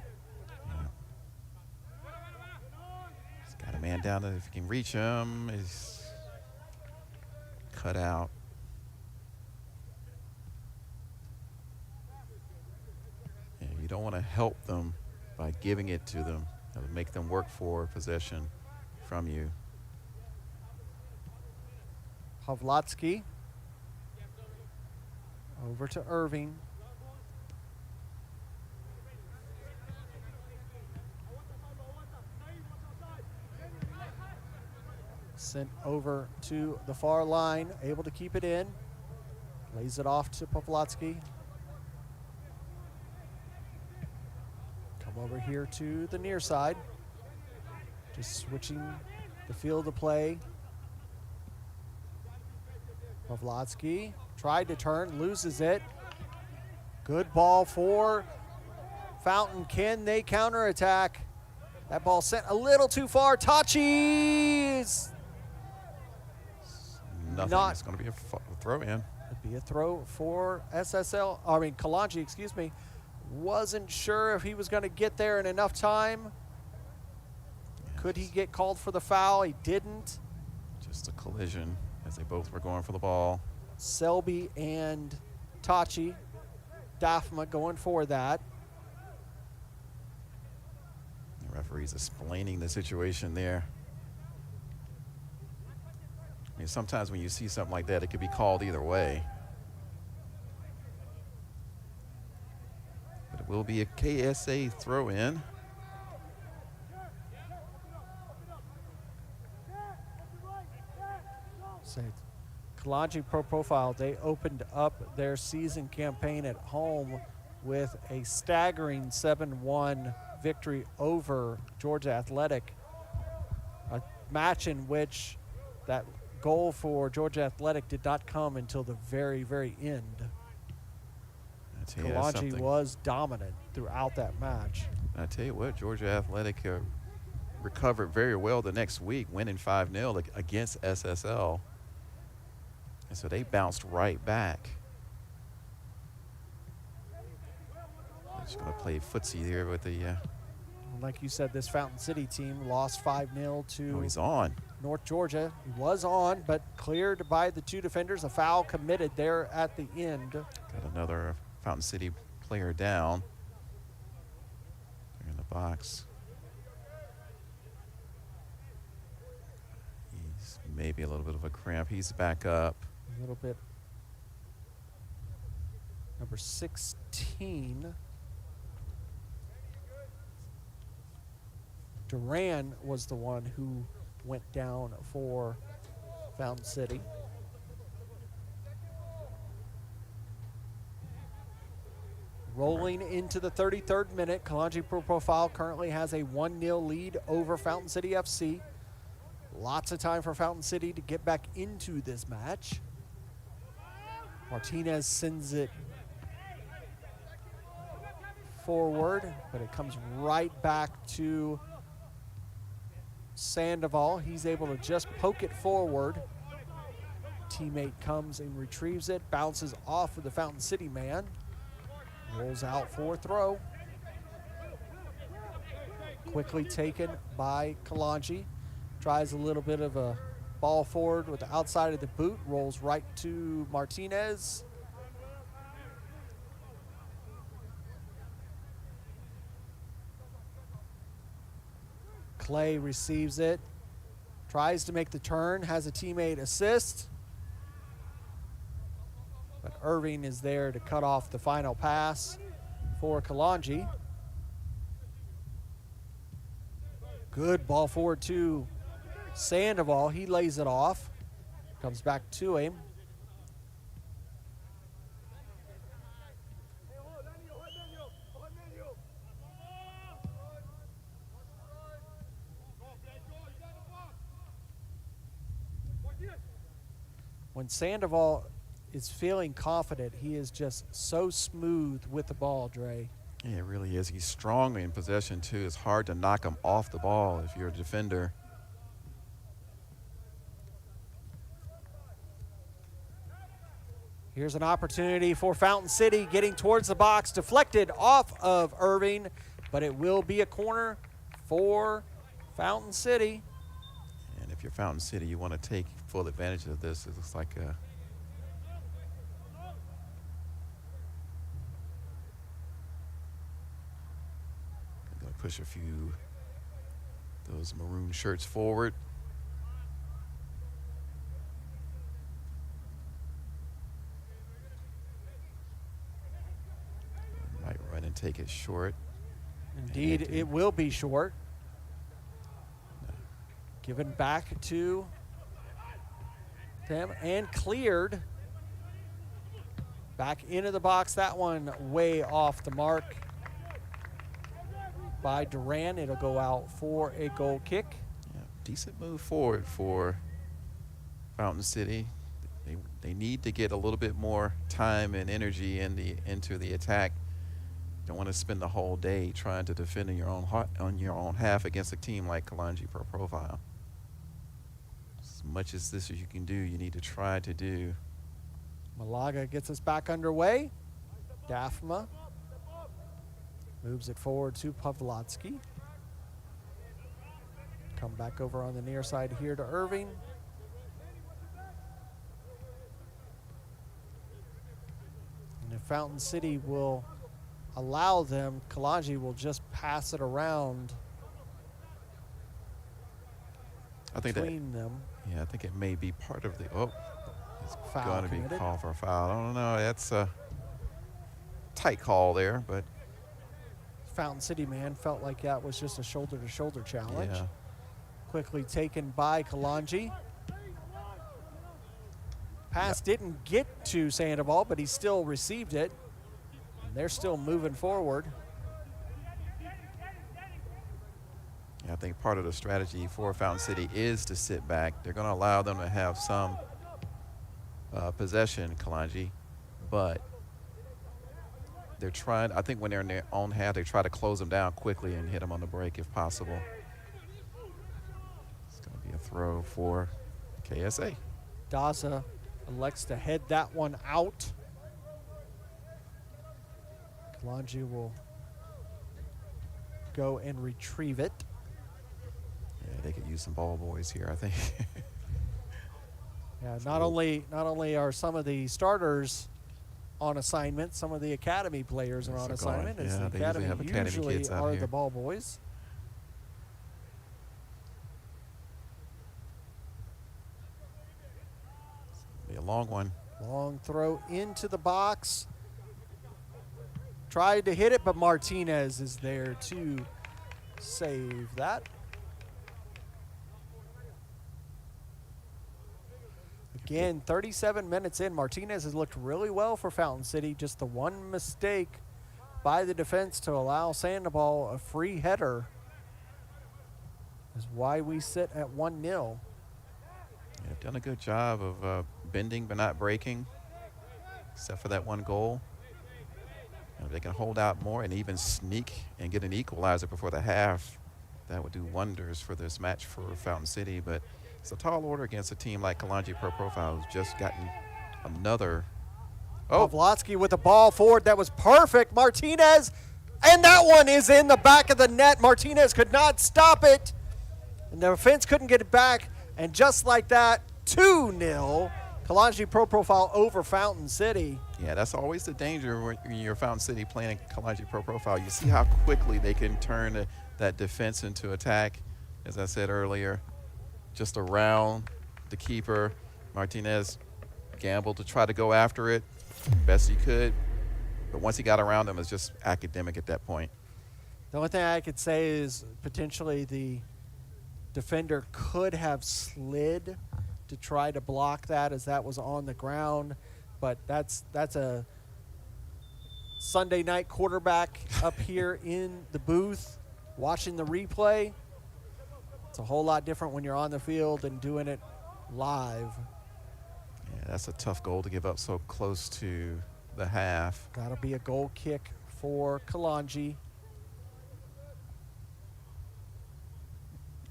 Speaker 7: Yeah. He's got a man down there. If you can reach him, he's cut out. Yeah, you don't want to help them by giving it to them. That would make them work for possession from you.
Speaker 6: Pavlotsky. Over to Irving. Sent over to the far line, able to keep it in. Lays it off to Pavlotsky. Come over here to the near side. Just switching the field of play. Pavlotsky tried to turn, loses it. Good ball for Fountain. Can they counterattack? That ball sent a little too far. Tachi's
Speaker 7: Nothing.
Speaker 6: Not-
Speaker 7: It's going to be a throw in.
Speaker 6: It'd be a throw for Kalonji, excuse me. Wasn't sure if he was going to get there in enough time. Could he get called for the foul? He didn't.
Speaker 7: Just a collision as they both were going for the ball.
Speaker 6: Selby and Tachi. Daphma going for that.
Speaker 7: The referee's explaining the situation there. I mean, sometimes when you see something like that, it could be called either way. But it will be a KSA throw-in.
Speaker 6: So Kalonji Pro Profile, they opened up their season campaign at home with a staggering 7-1 victory over Georgia Athletic. A match in which that goal for Georgia Athletic did not come until the very, very end. Kalonji was dominant throughout that match.
Speaker 7: I tell you what, Georgia Athletic recovered very well the next week, winning 5-0 against SSL. And so they bounced right back. They're just going to play footsie here with the
Speaker 6: like you said, this Fountain City team lost 5-0 to
Speaker 7: Oh, he's on.
Speaker 6: North Georgia. He was on, but cleared by the 2 defenders. A foul committed there at the end.
Speaker 7: Got another Fountain City player down. They're in the box. He's maybe a little bit of a cramp. He's back up.
Speaker 6: A little bit. Number 16. Duran was the one who went down for Fountain City. Rolling into the 33rd minute, Kalonji Pro Profile currently has a 1-0 lead over Fountain City FC. Lots of time for Fountain City to get back into this match. Martinez sends it forward, but it comes right back to Sandoval. He's able to just poke it forward. Teammate comes and retrieves it, bounces off of the Fountain City man, rolls out for a throw. Quickly taken by Kalonji. Tries a little bit of a ball forward with the outside of the boot, rolls right to Martinez. Clay receives it, tries to make the turn, has a teammate assist. But Irving is there to cut off the final pass for Kalonji. Good ball forward to Sandoval. He lays it off. Comes back to him. When Sandoval is feeling confident, he is just so smooth with the ball, Dre.
Speaker 7: Yeah, it really is. He's strong in possession, too. It's hard to knock him off the ball if you're a defender.
Speaker 6: Here's an opportunity for Fountain City getting towards the box, deflected off of Irving, but it will be a corner for Fountain City.
Speaker 7: And if you're Fountain City, you want to take full advantage of this. It looks like a push a few those maroon shirts forward. Might run and take it short.
Speaker 6: Indeed, it will be short. Given back to them and cleared. Back into the box. That one way off the mark by Duran. It'll go out for a goal kick.
Speaker 7: Yeah, decent move forward for Fountain City. They need to get a little bit more time and energy into the attack. Don't want to spend the whole day trying to defend on your own half against a team like Kalonji Pro Profile. As much as this as you can do, you need to try to do.
Speaker 6: Malaga gets us back underway. Dafma moves it forward to Pavlotsky. Come back over on the near side here to Irving. And if Fountain City will allow them, Kalonji will just pass it around between them.
Speaker 7: Yeah, I think it may be part of the, it's
Speaker 6: Foul
Speaker 7: going to be
Speaker 6: committed.
Speaker 7: called for a foul. I don't know, that's a tight call there, but.
Speaker 6: Fountain City man felt like that was just a shoulder-to-shoulder challenge.
Speaker 7: Yeah.
Speaker 6: Quickly taken by Kalonji. Pass didn't get to Sandoval, but he still received it. And they're still moving forward.
Speaker 7: Yeah, I think part of the strategy for Fountain City is to sit back. They're going to allow them to have some possession, Kalonji, but they're trying, I think when they're in their own half, they try to close them down quickly and hit them on the break if possible. It's going to be a throw for KSA.
Speaker 6: Daza elects to head that one out. Kalonji will go and retrieve it.
Speaker 7: Yeah, they could use some ball boys here, I think.
Speaker 6: Yeah, not only are some of the starters on assignment, some of the academy players are on assignment.
Speaker 7: Yeah,
Speaker 6: As the
Speaker 7: they usually have academy
Speaker 6: usually
Speaker 7: kids out
Speaker 6: are
Speaker 7: here.
Speaker 6: the ball boys.
Speaker 7: Be a long one.
Speaker 6: Long throw into the box. Tried to hit it, but Martinez is there to save that. Again, 37 minutes in, Martinez has looked really well for Fountain City. Just the one mistake by the defense to allow Sandoval a free header is why we sit at 1-0.
Speaker 7: They've done a good job of bending but not breaking, except for that one goal. And if they can hold out more and even sneak and get an equalizer before the half, that would do wonders for this match for Fountain City. But it's a tall order against a team like Kalonji Pro Profile, who's just gotten another. Oh,
Speaker 6: Pavlotsky with the ball forward. That was perfect. Martinez, and that one is in the back of the net. Martinez could not stop it, and the defense couldn't get it back. And just like that, 2-0. Kalonji Pro Profile over Fountain City.
Speaker 7: yeah, that's always the danger when you're Fountain City playing Kalonji Pro Profile. You see how quickly they can turn that defense into attack. As I said earlier, just around the keeper. Martinez gambled to try to go after it best he could, but once he got around him, it was just academic at that point.
Speaker 6: The only thing I could say is potentially the defender could have slid to try to block that as that was on the ground, but that's a Sunday night quarterback up here in the booth watching the replay. It's a whole lot different when you're on the field and doing it live.
Speaker 7: Yeah, that's a tough goal to give up so close to the half.
Speaker 6: That'll be a goal kick for Kalonji.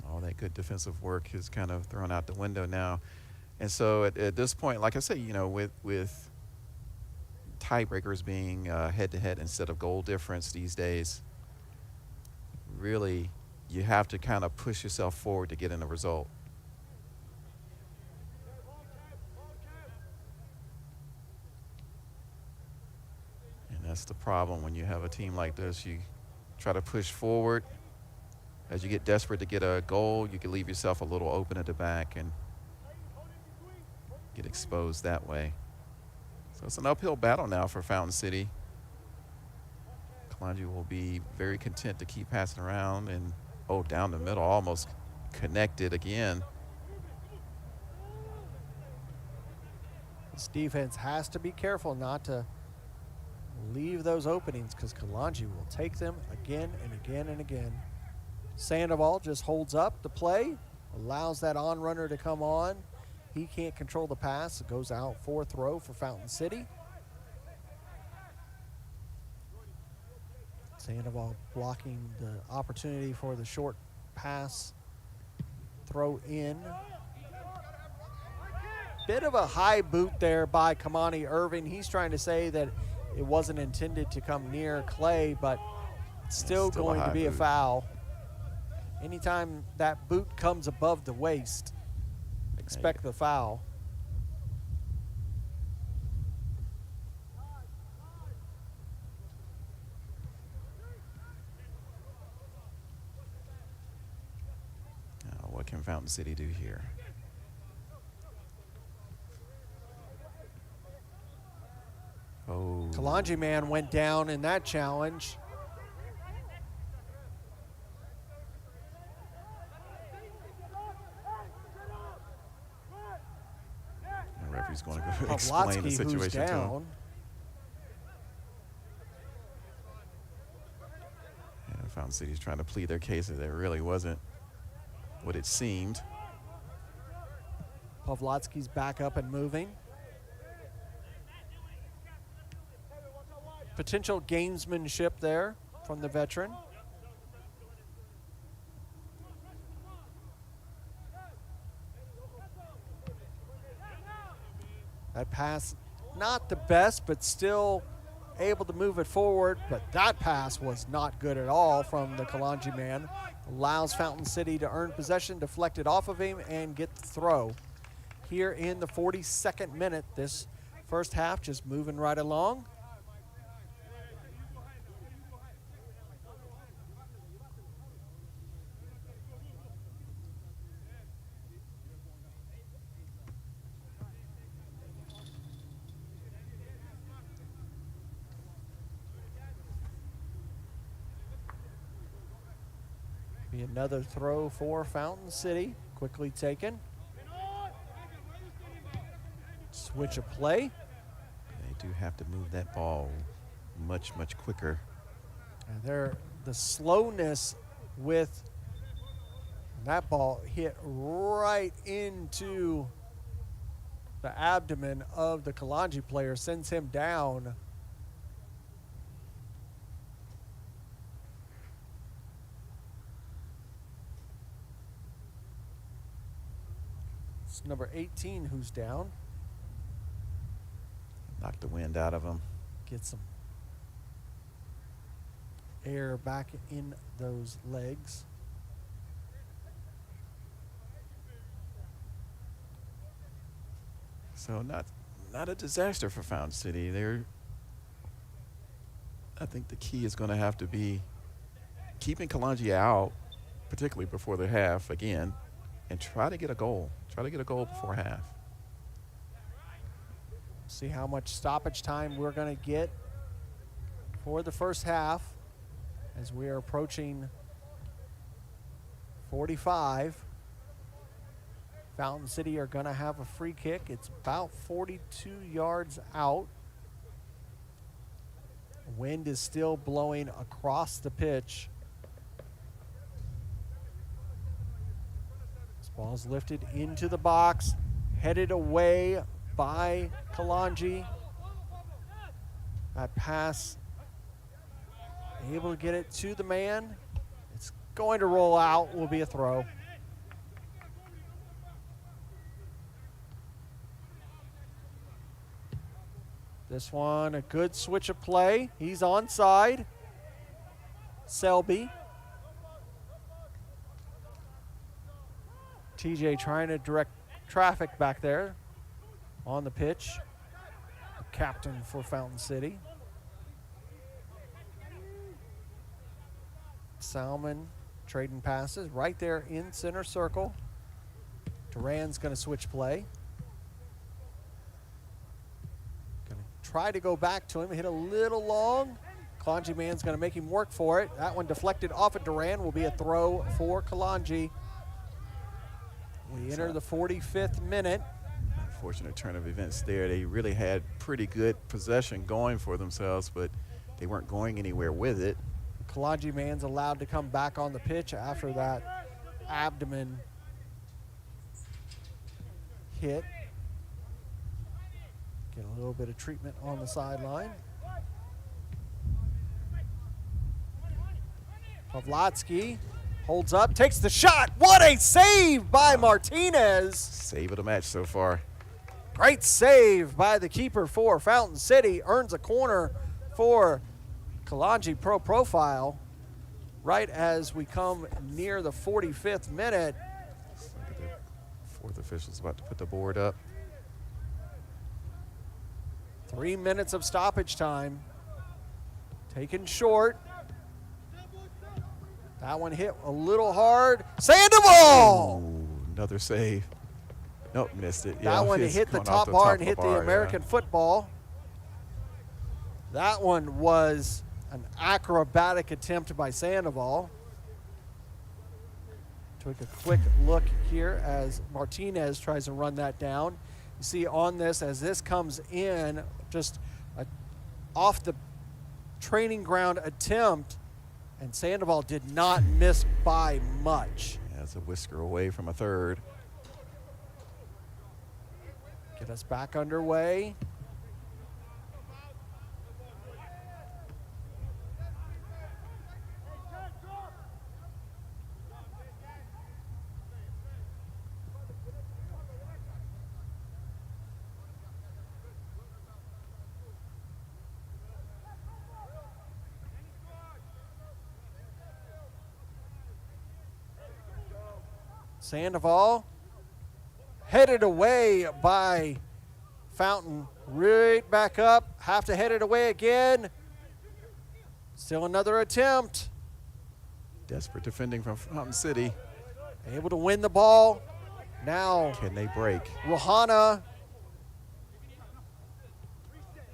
Speaker 7: All that good defensive work is kind of thrown out the window now. And so at this point, like I say, you know, with tiebreakers being head-to-head instead of goal difference these days, really you have to kind of push yourself forward to get in a result. And that's the problem when you have a team like this. You try to push forward. As you get desperate to get a goal, you can leave yourself a little open at the back and get exposed that way. So it's an uphill battle now for Fountain City. Kalonji will be very content to keep passing around and, oh, down the middle, almost connected again.
Speaker 6: This defense has to be careful not to leave those openings because Kalonji will take them again and again and again. Sandoval just holds up the play, allows that on-runner to come on. He can't control the pass. It goes out for throw for Fountain City. Sandoval blocking the opportunity for the short pass. Throw in. Bit of a high boot there by Kamani Irving. He's trying to say that it wasn't intended to come near Clay, but it's still going to be a foul. Anytime that boot comes above the waist, expect the foul.
Speaker 7: Now, what can Fountain City do here? Oh.
Speaker 6: Kalonji man went down in that challenge.
Speaker 7: The referee's going to go explain the
Speaker 6: Pavlotsky, who's
Speaker 7: situation to him.
Speaker 6: down.
Speaker 7: Yeah, Fountain City's trying to plead their case that it really wasn't what it seemed.
Speaker 6: Pavlotsky's back up and moving. Potential gamesmanship there from the veteran. That pass, not the best, but still able to move it forward, but that pass was not good at all from the Kalonji man. Allows Fountain City to earn possession, deflect it off of him, and get the throw. Here in the 42nd minute, this first half just moving right along. Be another throw for Fountain City, quickly taken. Switch of play.
Speaker 7: They do have to move that ball much, much quicker.
Speaker 6: And the slowness with that ball hit right into the abdomen of the Kalonji player, sends him down. It's number 18 who's down.
Speaker 7: Knock the wind out of him.
Speaker 6: Get some air back in those legs.
Speaker 7: So not a disaster for Fountain City. I think the key is going to have to be keeping Kalonji out, particularly before the half again, and try to get a goal. Try to get a goal before half.
Speaker 6: See how much stoppage time we're going to get for the first half as we are approaching 45. Fountain City are going to have a free kick. It's about 42 yards out. Wind is still blowing across the pitch. This ball's lifted into the box, headed away by Kalonji. That pass, able to get it to the man. It's going to roll out, will be a throw. This one, a good switch of play. He's onside. Selby. TJ trying to direct traffic back there on the pitch. The captain for Fountain City. Salmon trading passes right there in center circle. Duran's going to switch play. Try to go back to him, hit a little long. Kalonji man's going to make him work for it. That one deflected off of Duran, will be a throw for Kalonji. We enter the 45th minute.
Speaker 7: Unfortunate turn of events there. They really had pretty good possession going for themselves, but they weren't going anywhere with it.
Speaker 6: Kalonji man's allowed to come back on the pitch after that abdomen hit. Get a little bit of treatment on the sideline. Pavlotsky holds up, takes the shot. What a save by Martinez.
Speaker 7: Save of the match so far.
Speaker 6: Great save by the keeper for Fountain City. Earns a corner for Kalonji Pro Profile right as we come near the 45th minute.
Speaker 7: Look at the fourth official's about to put the board up.
Speaker 6: 3 minutes of stoppage time. Taken short. That one hit a little hard. Sandoval!
Speaker 7: Ooh, another save. Nope, missed it.
Speaker 6: That one hit the top bar and hit the American football. That one was an acrobatic attempt by Sandoval. Took a quick look here as Martinez tries to run that down. You see on this, as this comes in, just off the training ground attempt, and Sandoval did not miss by much.
Speaker 7: Yeah, it's a whisker away from a third.
Speaker 6: Get us back underway. Sandoval headed away by Fountain. Right back up. Have to head it away again. Still another attempt.
Speaker 7: Desperate defending from Fountain City.
Speaker 6: Able to win the ball. Now,
Speaker 7: Can they break?
Speaker 6: Ruhana.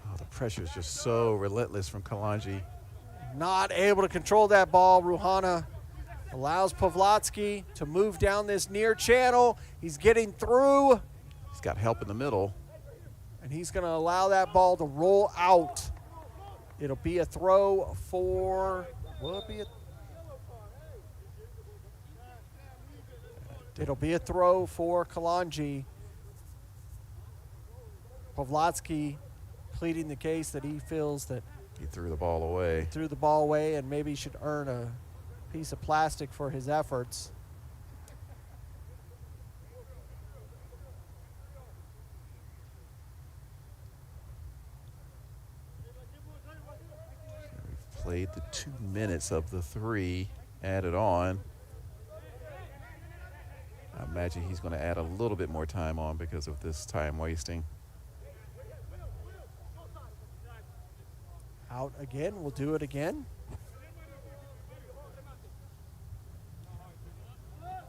Speaker 7: Oh, the pressure is just so relentless from Kalonji.
Speaker 6: Not able to control that ball. Ruhana allows Pavlotsky to move down this near channel. He's getting through.
Speaker 7: He's got help in the middle.
Speaker 6: And he's going to allow that ball to roll out. It'll be a throw for, will it be a? It'll be a throw for Kalonji. Pavlotsky pleading the case that he feels that
Speaker 7: He threw the ball away.
Speaker 6: threw the ball away and maybe should earn a piece of plastic for his efforts.
Speaker 7: We've played the 2 minutes of the 3 added on. I imagine he's going to add a little bit more time on because of this time wasting.
Speaker 6: Out again, we'll do it again.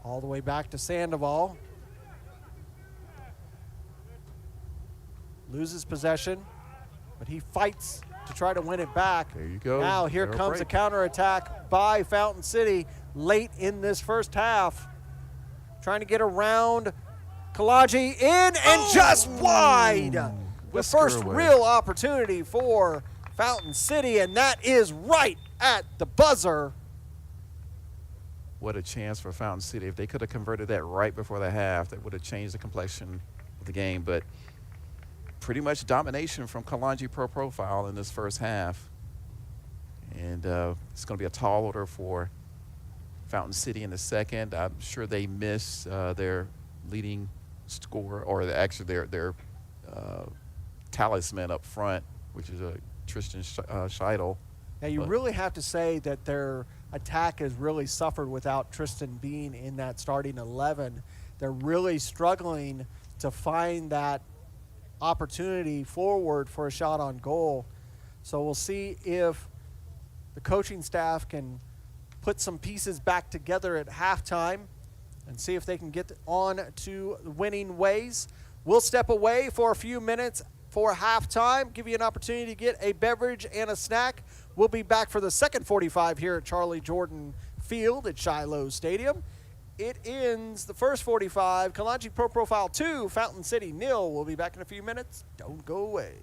Speaker 6: All the way back to Sandoval. Loses possession, but he fights to try to win it back.
Speaker 7: There you go.
Speaker 6: Now here
Speaker 7: Arrow
Speaker 6: comes a
Speaker 7: break.
Speaker 6: counterattack by Fountain City late in this first half. Trying to get around Kalonji in and just wide. The
Speaker 7: Whisker
Speaker 6: first
Speaker 7: away.
Speaker 6: real opportunity for Fountain City, and that is right at the buzzer.
Speaker 7: What a chance for Fountain City. If they could have converted that right before the half, that would have changed the complexion of the game. But pretty much domination from Kalonji Pro Profile in this first half. And it's going to be a tall order for Fountain City in the second. I'm sure they miss their leading scorer, or actually their talisman up front, which is a Tristan Shiloh.
Speaker 6: Now, you really have to say that their attack has really suffered without Tristan being in that starting 11. They're really struggling to find that opportunity forward for a shot on goal. So we'll see if the coaching staff can put some pieces back together at halftime and see if they can get on to winning ways. We'll step away for a few minutes for halftime, give you an opportunity to get a beverage and a snack. We'll be back for the second 45 here at Charlie Jordan Field at Shiloh Stadium. It ends the first 45. Kalonji Pro Profile 2, Fountain City 0. We'll be back in a few minutes. Don't go away.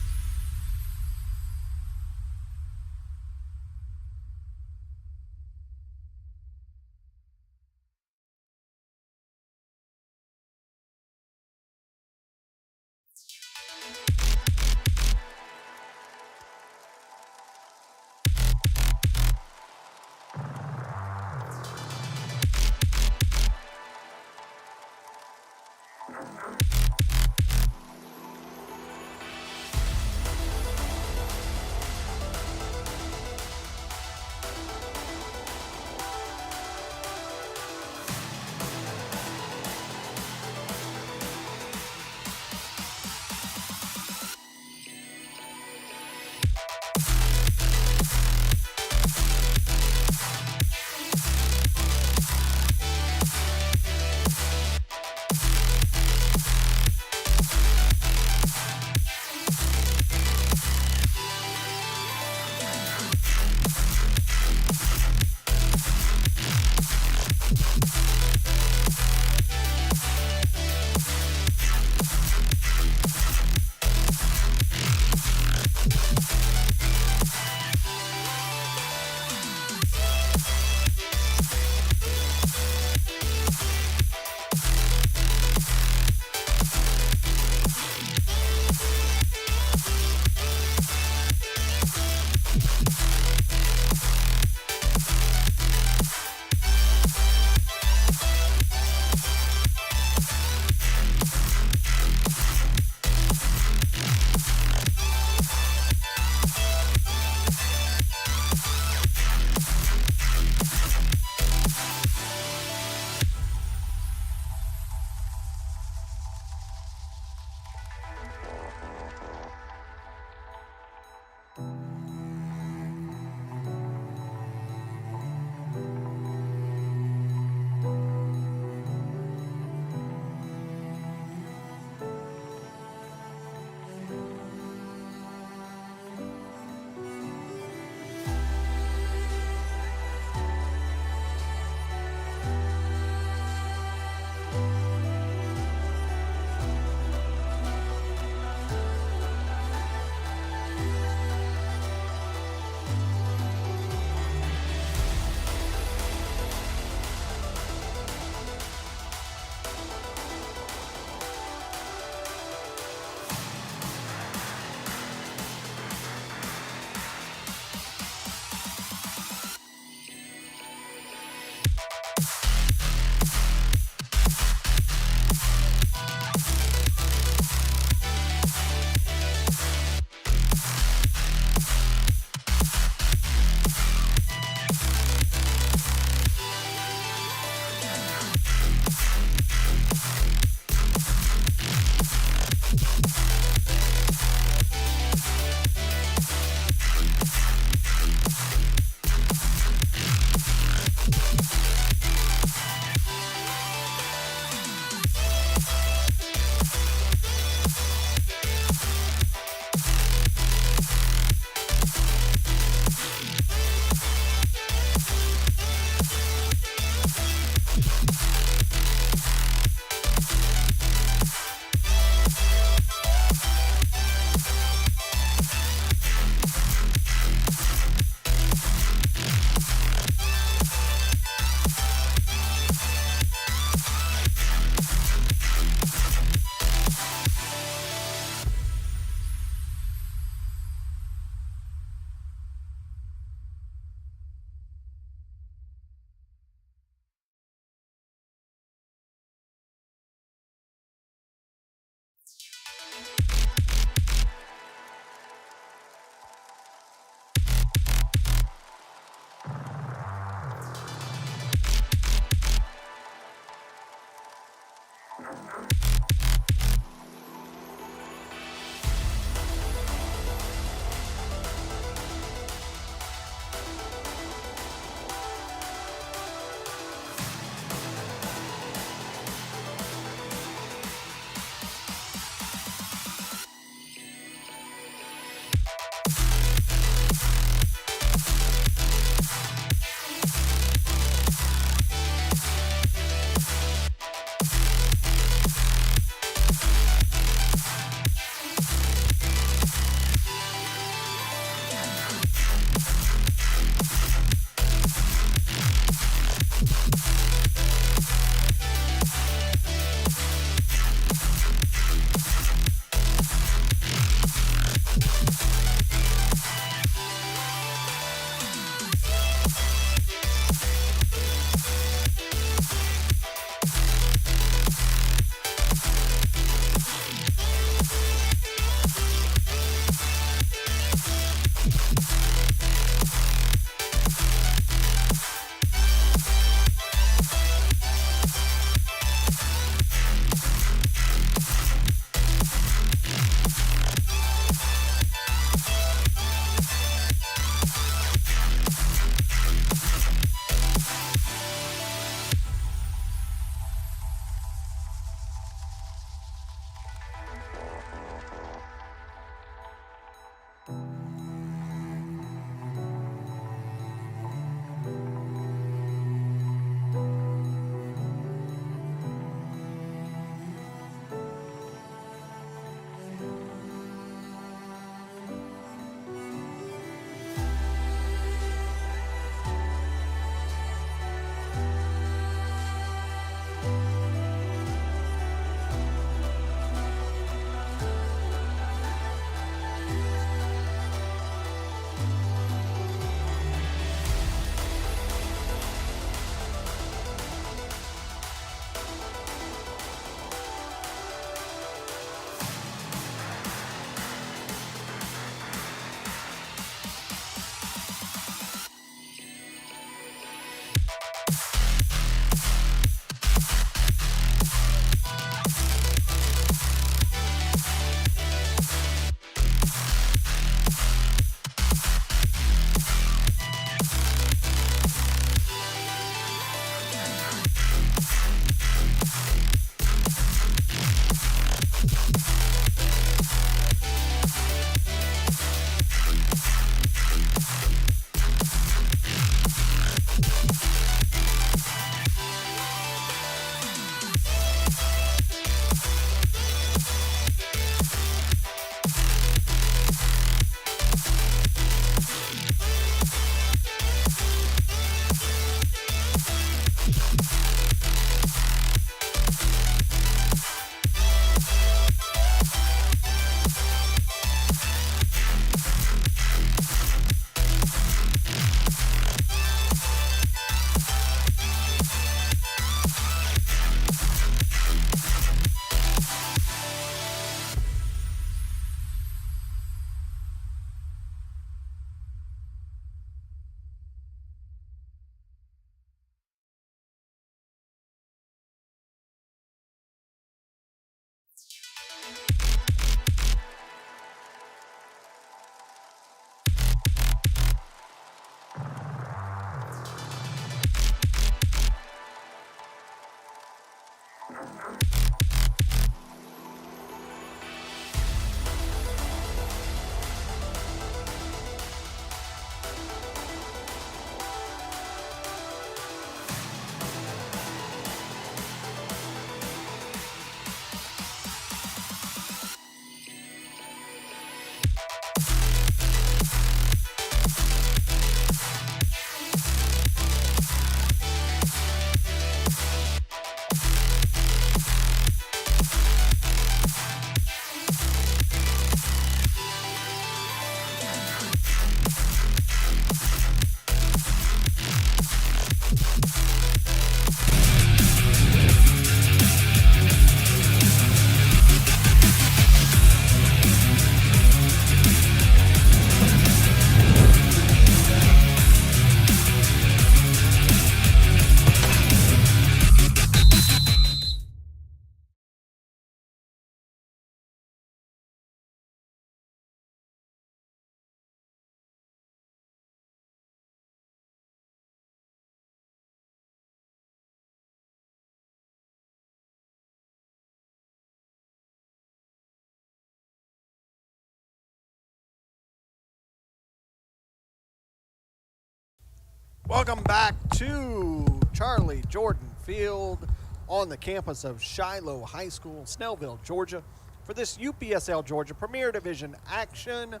Speaker 6: Welcome back to Charlie Jordan Field on the campus of Shiloh High School, Snellville, Georgia, for this UPSL Georgia Premier Division action.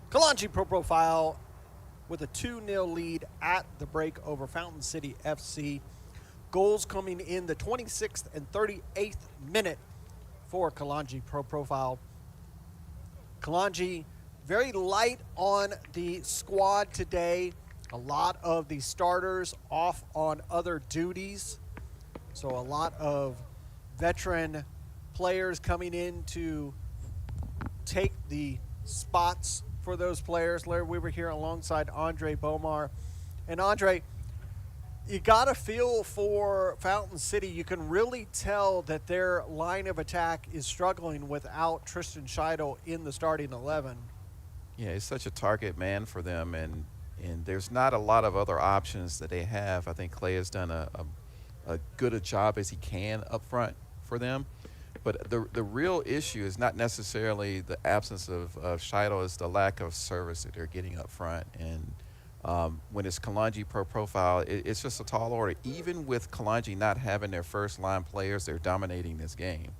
Speaker 6: Kalonji Pro Profile with a 2-0 lead at the break over Fountain City FC. Goals coming in the 26th and 38th minute for Kalonji Pro Profile. Kalonji very light on the squad today. A lot of the starters off on other duties. So a lot of veteran players coming in to take the spots for for those players. Larry Weaver here alongside Andre Bomar. And Andre, you got to feel for Fountain City. You can really tell that their line of attack is struggling without Tristan Shiloh in the starting 11.
Speaker 7: Yeah, he's such a target man for them, and there's not a lot of other options that they have. I think Clay has done a good a job as he can up front for them. But the real issue is not necessarily the absence of Shiloh, it's the lack of service that they're getting up front. And when it's Kalonji profile, it's just a tall order. Even with Kalonji not having their first line players, they're dominating this game.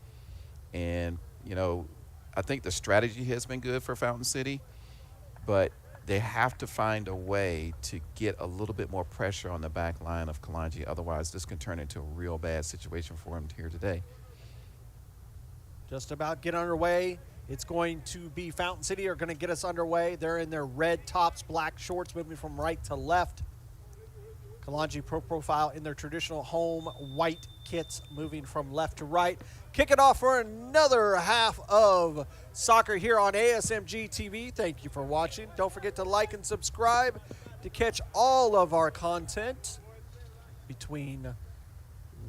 Speaker 7: And, you know, I think the strategy has been good for Fountain City, but they have to find a way to get a little bit more pressure on the back line of Kalonji. Otherwise, this can turn into a real bad situation for him here today.
Speaker 6: Just about get underway. It's going to be Fountain City are going to get us underway. They're in their red tops, black shorts, moving from right to left. Kalonji profile in their traditional home white kits, moving from left to right. Kick it off for another half of soccer here on ASMG TV. Thank you for watching. Don't forget to like and subscribe to catch all of our content between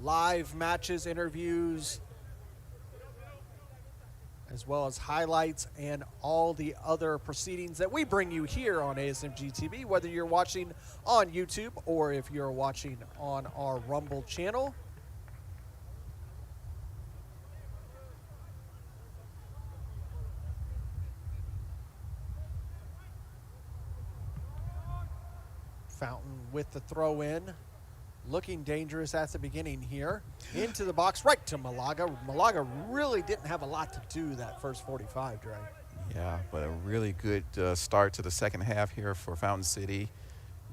Speaker 6: live matches, interviews, as well as highlights and all the other proceedings that we bring you here on ASMG TV, whether you're watching on YouTube or if you're watching on our Rumble channel. Fountain with the throw in. Looking dangerous at the beginning here. Into the box, right to Malaga. Malaga really didn't have a lot to do that first 45, Dre.
Speaker 7: Yeah, but a really good start to the second half here for Fountain City.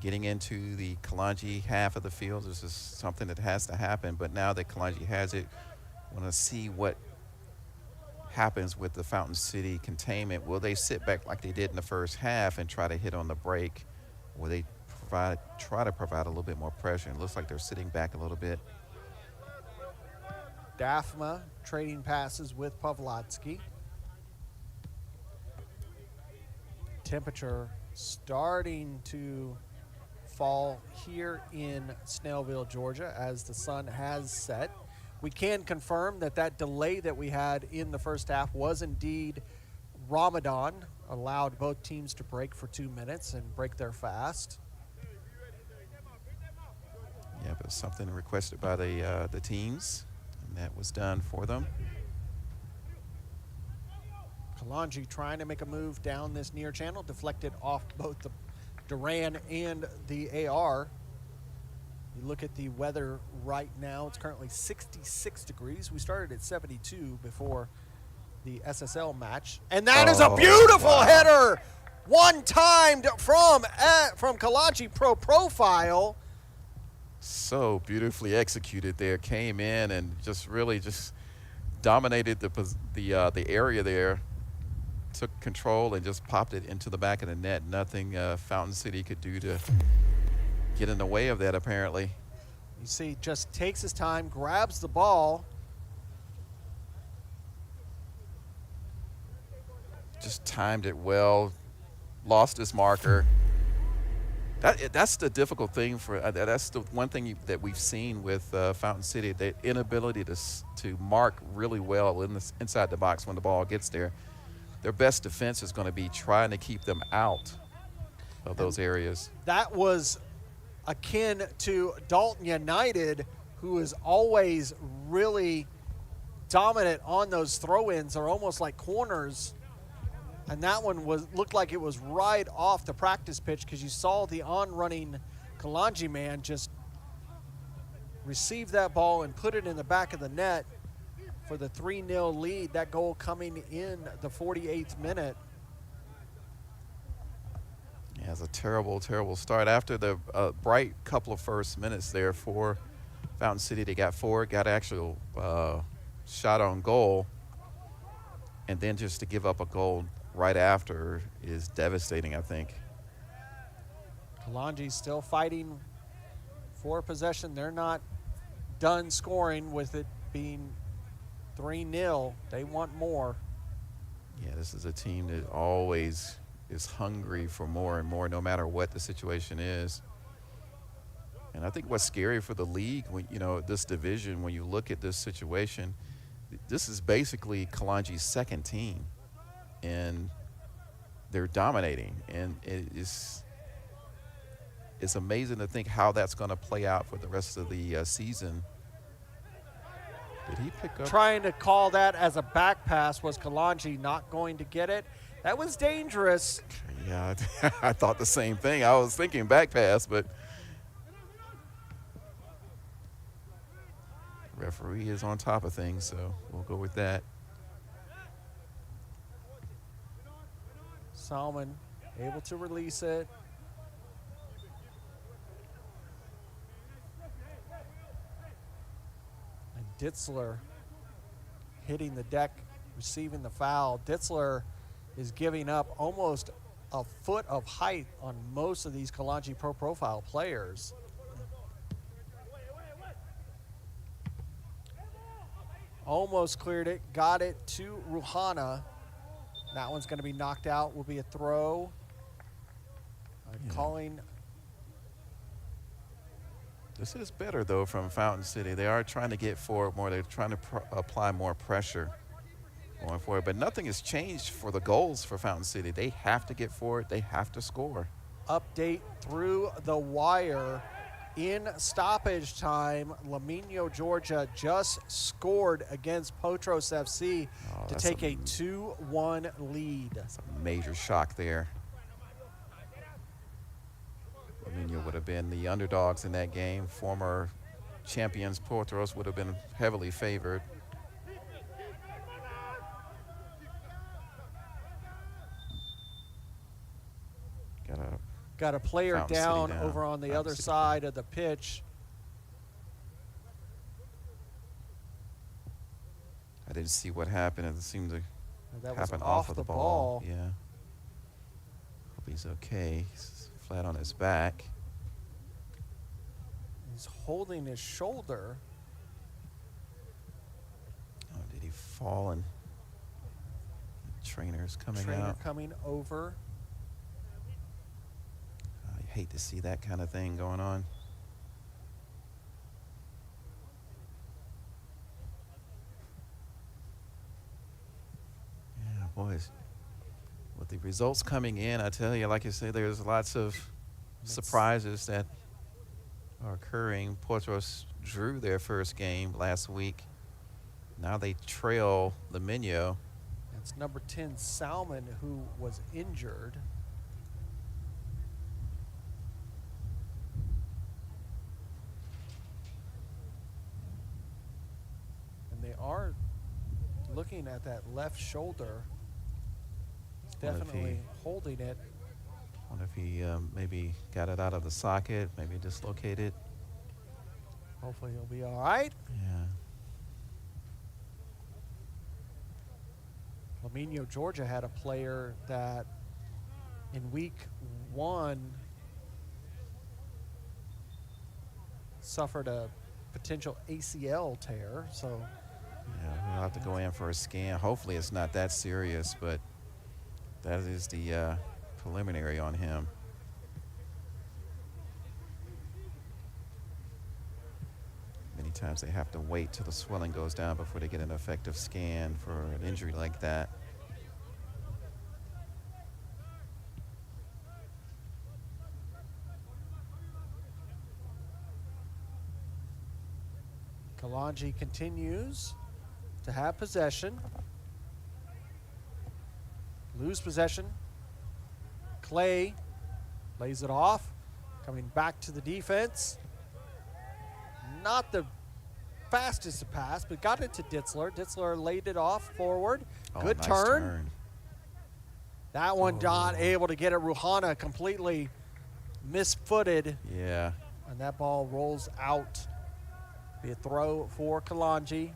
Speaker 7: Getting into the Kalonji half of the field, this is something that has to happen. But now that Kalonji has it, want to see what happens with the Fountain City containment. Will they sit back like they did in the first half and try to hit on the break? Will they try to provide a little bit more pressure? It looks like they're sitting back a little bit.
Speaker 6: Dafma trading passes with Pavlotsky. Temperature starting to fall here in Snellville, Georgia, as the sun has set. We can confirm that that delay that we had in the first half was indeed Ramadan, allowed both teams to break for 2 minutes and break their fast.
Speaker 7: Yeah, but something requested by the teams, and that was done for them.
Speaker 6: Kalonji trying to make a move down this near channel, deflected off both the Duran and the AR. You look at the weather right now, it's currently 66 degrees. We started at 72 before the SSL match. And that is a beautiful header, one-timed from Kalonji profile.
Speaker 7: So beautifully executed there. Came in and just really just dominated the area there. Took control and just popped it into the back of the net. Nothing Fountain City could do to get in the way of that, apparently.
Speaker 6: You see, just takes his time, grabs the ball.
Speaker 7: Just timed it well, lost his marker. That's the difficult thing for. That's the one thing that we've seen with Fountain City: the inability to mark really well inside the box when the ball gets there. Their best defense is going to be trying to keep them out of those areas.
Speaker 6: That was akin to Dalton United, who is always really dominant on those throw-ins, or almost like corners. And that one looked like it was right off the practice pitch, because you saw the on-running Kalonji man just receive that ball and put it in the back of the net for the 3-0 lead. That goal coming in the 48th minute.
Speaker 7: Yeah, it's a terrible, terrible start. After the bright couple of first minutes there for Fountain City, they got forward, got actual shot on goal, and then just to give up a goal right after is devastating, I think.
Speaker 6: Kalonji still fighting for possession. They're not done scoring with it being 3-0. They want more.
Speaker 7: Yeah, this is a team that always is hungry for more and more, no matter what the situation is. And I think what's scary for the league, when this division, when you look at this situation, this is basically Kalonji's second team, and they're dominating. And it's amazing to think how that's going to play out for the rest of the season. Did he pick up?
Speaker 6: Trying to call that as a back pass. Was Kalonji not going to get it? That was dangerous.
Speaker 7: Yeah, I thought the same thing. I was thinking back pass, but referee is on top of things, so we'll go with that.
Speaker 6: Salmon able to release it. And Ditzler hitting the deck, receiving the foul. Ditzler is giving up almost a foot of height on most of these Kalonji Pro Profile players. Almost cleared it, got it to Ruhana. That one's going to be knocked out, will be a throw. Calling.
Speaker 7: This is better, though, from Fountain City. They are trying to get forward more. They're trying to apply more pressure going forward. But nothing has changed for the goals for Fountain City. They have to get forward. They have to score.
Speaker 6: Update through the wire. In stoppage time, Lamino, Georgia just scored against Potros FC to take a 2-1 lead.
Speaker 7: That's a major shock there. Lamino would have been the underdogs in that game. Former champions Potros would have been heavily favored.
Speaker 6: Got a player down over on the other side of the pitch.
Speaker 7: I didn't see what happened. It seemed to happen
Speaker 6: off
Speaker 7: of
Speaker 6: the
Speaker 7: the
Speaker 6: ball.
Speaker 7: Yeah. Hope he's okay. He's flat on his back.
Speaker 6: He's holding his shoulder.
Speaker 7: Oh, did he fall? And the trainer's coming
Speaker 6: Trainer
Speaker 7: out.
Speaker 6: coming over.
Speaker 7: I hate to see that kind of thing going on. Yeah, boys. With the results coming in, I tell you, like you say, there's lots of surprises that are occurring. Potros drew their first game last week. Now they trail Lamino.
Speaker 6: It's number 10, Salmon, who was injured. They are looking at that left shoulder. He's definitely holding it.
Speaker 7: I wonder if he maybe got it out of the socket, maybe dislocated.
Speaker 6: Hopefully he'll be all right.
Speaker 7: Yeah.
Speaker 6: Lamino, Georgia had a player that in week 1 suffered a potential ACL tear, so.
Speaker 7: Yeah, we'll have to go in for a scan. Hopefully it's not that serious, but that is the preliminary on him. Many times they have to wait till the swelling goes down before they get an effective scan for an injury like that.
Speaker 6: Kalonji continues to have possession. Lose possession. Clay lays it off. Coming back to the defense. Not the fastest to pass, but got it to Ditzler. Ditzler laid it off forward. Good
Speaker 7: nice
Speaker 6: turn. That one not able to get it. Ruhana completely misfooted.
Speaker 7: Yeah.
Speaker 6: And that ball rolls out. Be a throw for Kalonji.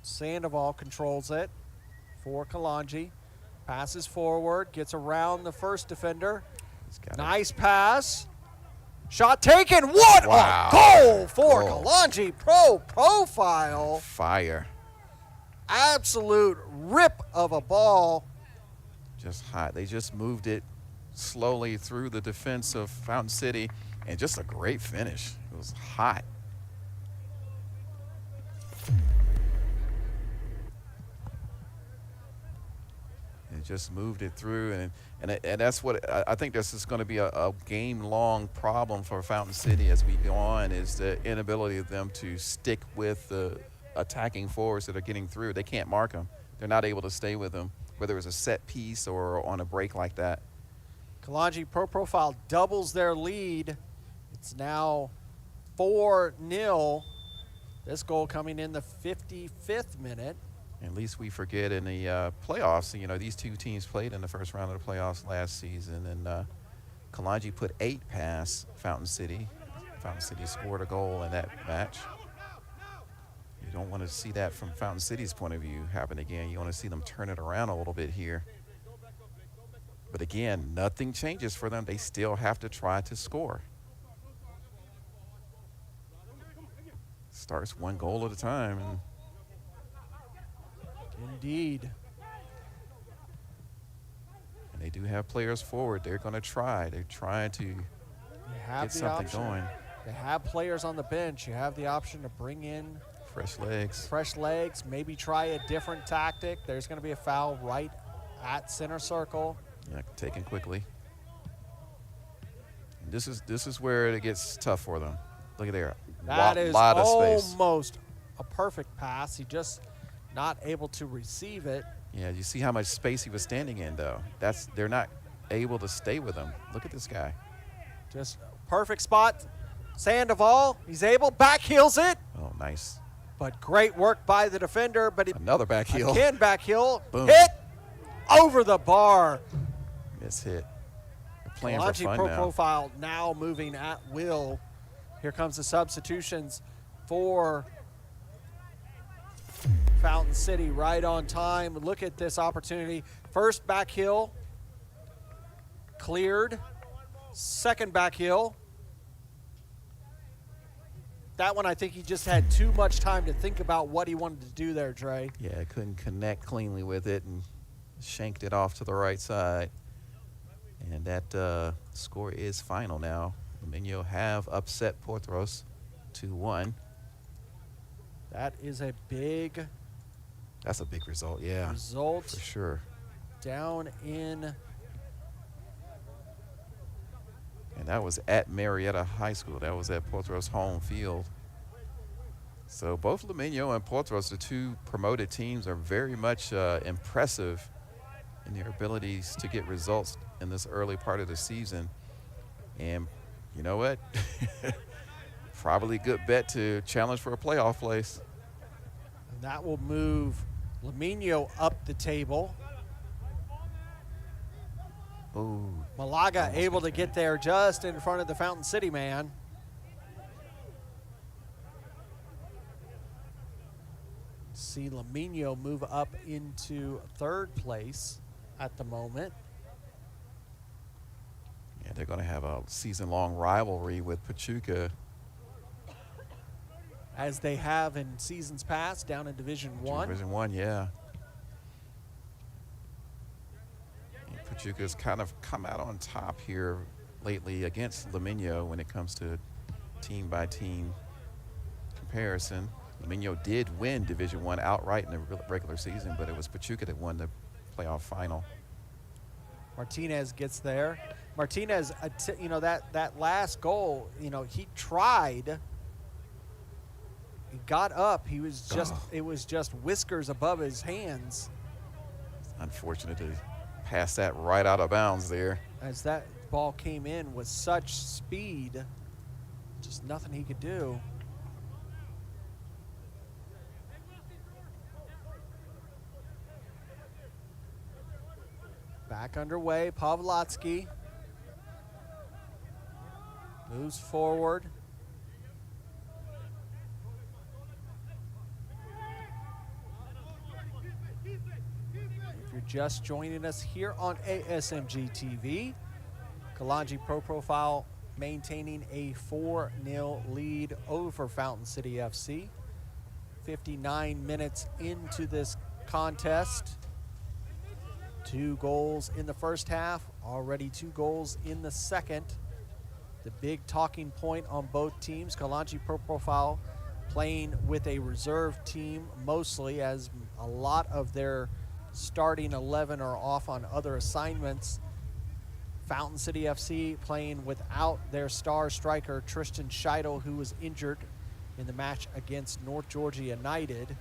Speaker 6: Sandoval controls it for Kalonji. Passes forward, gets around the first defender. Nice pass. Shot taken. What
Speaker 7: Wow.
Speaker 6: a goal for
Speaker 7: Goal.
Speaker 6: Kalonji Pro Profile.
Speaker 7: Fire.
Speaker 6: Absolute rip of a ball.
Speaker 7: Just hot. They just moved it slowly through the defense of Fountain City, and just a great finish. It was hot. It just moved it through, and that's what I think. This is going to be a game-long problem for Fountain City as we go on, is the inability of them to stick with the attacking forwards that are getting through. They can't mark them. They're not able to stay with them, whether it's a set piece or on a break like that.
Speaker 6: Kalonji Pro Profile doubles their lead. It's now 4-0. This goal coming in the 55th minute.
Speaker 7: At least we forget in the playoffs, you know, these two teams played in the first round of the playoffs last season, and Kalonji put 8 past Fountain City. Fountain City scored a goal in that match. You don't want to see that from Fountain City's point of view happen again. You want to see them turn it around a little bit here. But again, nothing changes for them. They still have to try to score. Starts one goal at a time. And
Speaker 6: Indeed.
Speaker 7: they do have players forward. They're going to try. They're trying to get something going.
Speaker 6: They have players on the bench. You have the option to bring in
Speaker 7: Fresh legs.
Speaker 6: maybe try a different tactic. There's going to be a foul right at center circle.
Speaker 7: Yeah, taken quickly. And this is where it gets tough for them. Look at there.
Speaker 6: That is
Speaker 7: lot of space.
Speaker 6: almost a perfect pass. He just not able to receive it.
Speaker 7: Yeah, you see how much space he was standing in, though. They're not able to stay with him. Look at this guy.
Speaker 6: Just perfect spot. Sandoval, he's able, back heels it.
Speaker 7: Oh, nice.
Speaker 6: But great work by the defender. But
Speaker 7: Another back heel.
Speaker 6: again, back heel.
Speaker 7: Boom.
Speaker 6: Hit over the bar.
Speaker 7: Miss hit. They're playing for
Speaker 6: Kalonji
Speaker 7: fun
Speaker 6: Pro
Speaker 7: now.
Speaker 6: Profile now moving at will. Here comes the substitutions for Fountain City right on time. Look at this opportunity. First back heel, cleared. Second back heel. That one, I think he just had too much time to think about what he wanted to do there, Dre.
Speaker 7: Yeah, couldn't connect cleanly with it and shanked it off to the right side. And that score is final now. Dominio have upset Portros 2-1.
Speaker 6: That is a big
Speaker 7: That's a big result, yeah.
Speaker 6: result
Speaker 7: For sure.
Speaker 6: down in.
Speaker 7: And that was at Marietta High School. That was at Portros home field. So both Dominio and Portros, the two promoted teams, are very much impressive in their abilities to get results in this early part of the season. And you know what? Probably a good bet to challenge for a playoff place.
Speaker 6: And that will move Laminio up the table.
Speaker 7: Ooh.
Speaker 6: Malaga
Speaker 7: Almost
Speaker 6: able
Speaker 7: good
Speaker 6: to get
Speaker 7: finish.
Speaker 6: there just in front of the Fountain City man. See Laminio move up into third place at the moment.
Speaker 7: Yeah, they're going to have a season-long rivalry with Pachuca.
Speaker 6: As they have in seasons past down in Division 1.
Speaker 7: Division 1, yeah. And Pachuca's kind of come out on top here lately against Laminio when it comes to team-by-team comparison. Laminio did win Division 1 outright in the regular season, but it was Pachuca that won the playoff final.
Speaker 6: Martinez gets there. Martinez, you know, that last goal, you know, he tried. He got up. He was just, it was just whiskers above his hands.
Speaker 7: It's unfortunate to pass that right out of bounds there.
Speaker 6: As that ball came in with such speed, just nothing he could do. Back underway, Pavlotsky moves forward. If you're just joining us here on ASMG TV, Kalonji Pro Profile maintaining a 4-0 lead over Fountain City FC. 59 minutes into this contest. 2 goals in the first half, already 2 goals in the second. The big talking point on both teams, Kalonji Pro Profile playing with a reserve team mostly, as a lot of their starting 11 are off on other assignments. Fountain City FC playing without their star striker, Tristan Shiloh, who was injured in the match against North Georgia United.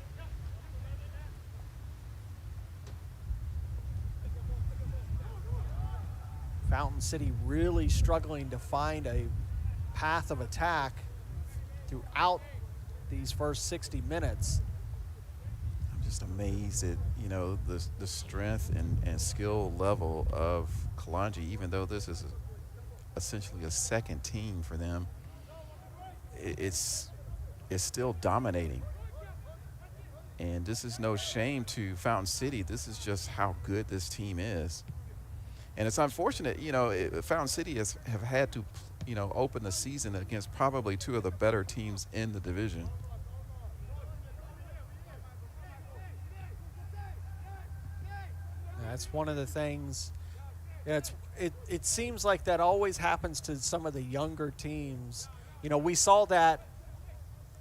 Speaker 6: Fountain City really struggling to find a path of attack throughout these first 60 minutes.
Speaker 7: I'm just amazed at, you know, the strength and skill level of Kalonji, even though this is essentially a second team for them. It's still dominating. And this is no shame to Fountain City. This is just how good this team is. And it's unfortunate, you know, Fountain City have had to, you know, open the season against probably 2 of the better teams in the division.
Speaker 6: That's one of the things. It seems like that always happens to some of the younger teams. You know, we saw that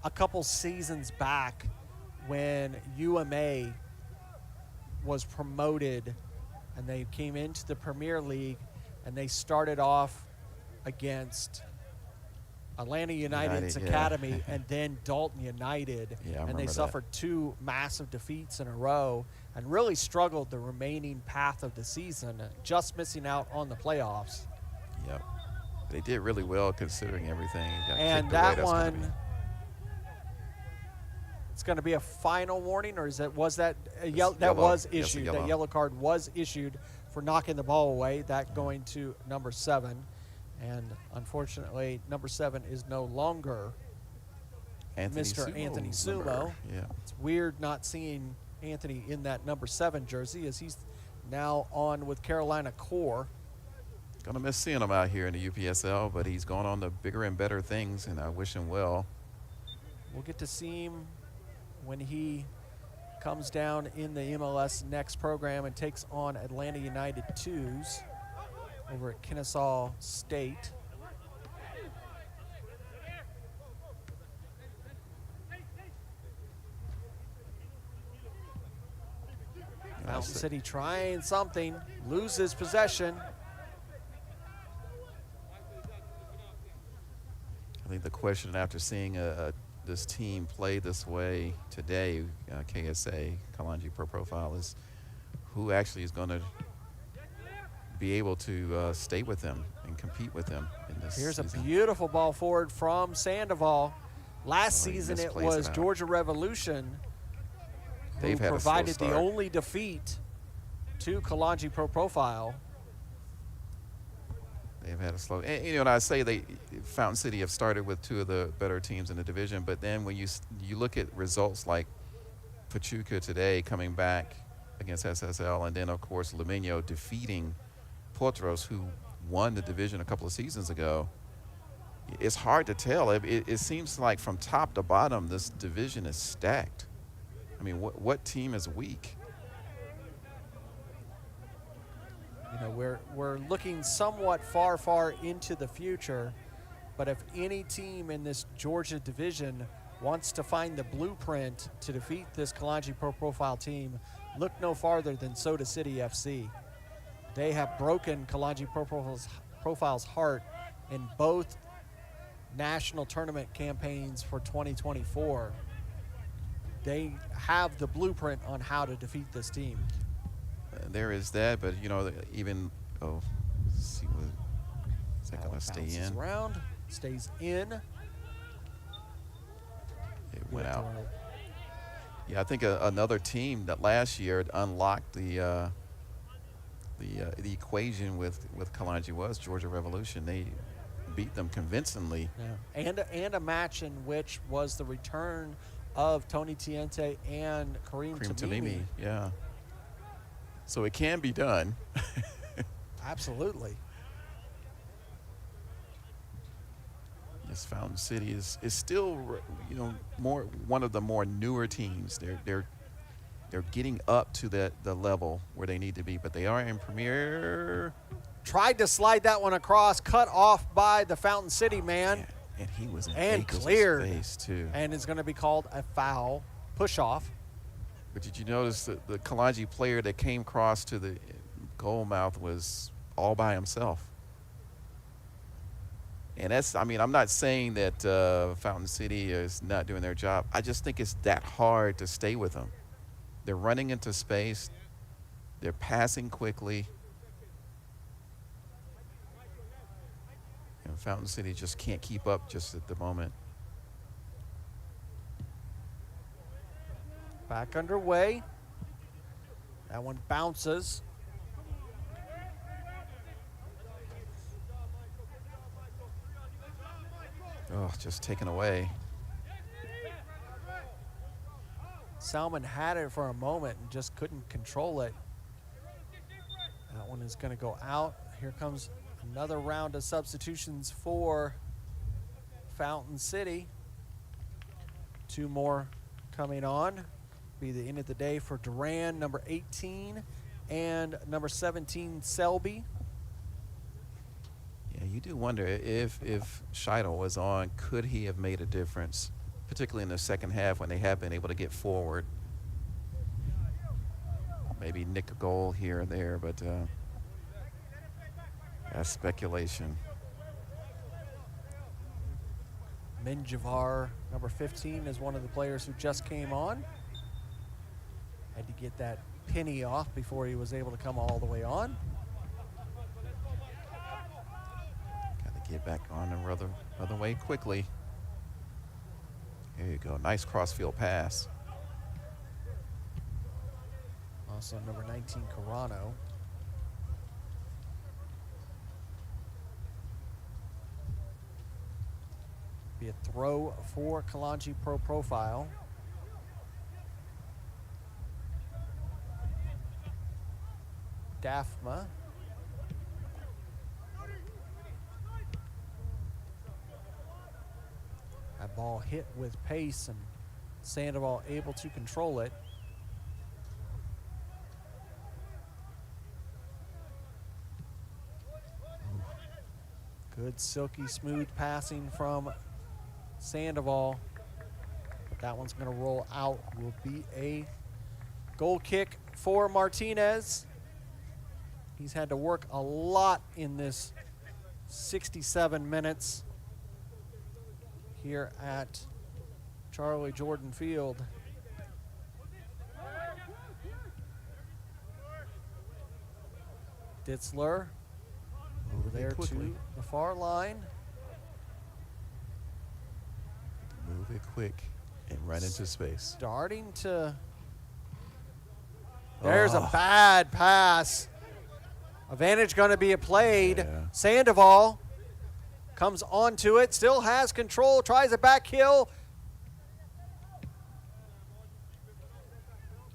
Speaker 6: a couple seasons back when UMA was promoted and they came into the Premier League, and they started off against Atlanta United's academy and then Dalton United, and they suffered 2 massive defeats in a row and really struggled the remaining path of the season, just missing out on the playoffs.
Speaker 7: Yep. They did really well considering everything.
Speaker 6: And that one, it's going to be a final warning, or was that a that was issued? That yellow card was issued for knocking the ball away. That going to number 7, and unfortunately, number 7 is no longer Mr. Anthony Sumo.
Speaker 7: Yeah,
Speaker 6: it's weird not seeing Anthony in that number 7 jersey, as he's now on with Carolina Core.
Speaker 7: Gonna miss seeing him out here in the UPSL, but he's gone on to bigger and better things, and I wish him well.
Speaker 6: We'll get to see him when he comes down in the MLS Next program and takes on Atlanta United 2s over at Kennesaw State. Fountain City trying something, loses possession.
Speaker 7: I think the question after seeing this team play this way today, KSA, Kalonji Pro Profile, is who actually is going to be able to stay with them and compete with them in this
Speaker 6: Here's
Speaker 7: season.
Speaker 6: A beautiful ball forward from Sandoval. Last season it was Georgia Revolution who provided the only defeat to Kalonji Pro Profile.
Speaker 7: They've had a slow, and you know, and I say Fountain City have started with 2 of the better teams in the division, but then when you look at results like Pachuca today coming back against SSL, and then of course Limeño defeating Potros, who won the division a couple of seasons ago, it's hard to tell. It seems like from top to bottom this division is stacked. I mean, what team is weak?
Speaker 6: You know, we're looking somewhat far into the future, but if any team in this Georgia division wants to find the blueprint to defeat this Kalonji Pro Profile team, look no farther than Soda City FC. They have broken Kalonji Pro Profile's heart in both national tournament campaigns for 2024. They have the blueprint on how to defeat this team.
Speaker 7: There is that, but you know, even let's see, is that going to stay in?
Speaker 6: Around, stays in.
Speaker 7: It went out. Yeah, I think another team that last year unlocked the equation with Kalonji was Georgia Revolution. They beat them convincingly.
Speaker 6: Yeah. And a match in which was the return of Tony Tiente and Kareem Tamimi.
Speaker 7: Yeah. So it can be done.
Speaker 6: Absolutely.
Speaker 7: Yes, Fountain City is still, you know, one of the more newer teams. They're getting up to the level where they need to be, but they are in Premier.
Speaker 6: Tried to slide that one across, cut off by the Fountain City man.
Speaker 7: Yeah, and he was in
Speaker 6: And
Speaker 7: acres of
Speaker 6: cleared.
Speaker 7: space too.
Speaker 6: And it's going to be called a foul, push off.
Speaker 7: But did you notice that the Kalonji player that came across to the goal mouth was all by himself? And that's, I mean, I'm not saying that Fountain City is not doing their job. I just think it's that hard to stay with them. They're running into space. They're passing quickly. And Fountain City just can't keep up just at the moment.
Speaker 6: Back underway. That one bounces.
Speaker 7: Oh, just taken away.
Speaker 6: Salmon had it for a moment and just couldn't control it. That one is going to go out. Here comes another round of substitutions for Fountain City. 2 more coming on. Be the end of the day for Duran, number 18, and number 17, Selby.
Speaker 7: Yeah, you do wonder if Shiloh was on, could he have made a difference, particularly in the second half when they have been able to get forward. Maybe nick a goal here and there, but that's speculation.
Speaker 6: Minjavar, number 15, is one of the players who just came on. Had to get that penny off before he was able to come all the way on.
Speaker 7: Got to get back on the other way quickly. There you go. Nice crossfield pass.
Speaker 6: Also number 19, Carano. Be a throw for Kalonji Pro Profile. Daphma. That ball hit with pace and Sandoval able to control it. Good silky smooth passing from Sandoval. But that one's going to roll out. Will be a goal kick for Martinez. He's had to work a lot in this 67 minutes here at Charlie Jordan Field. Ditzler over there to the far line.
Speaker 7: Move it quick and run into space.
Speaker 6: Starting to. There's a bad pass. Advantage going to be played.
Speaker 7: Yeah.
Speaker 6: Sandoval comes onto it, still has control, tries a back heel.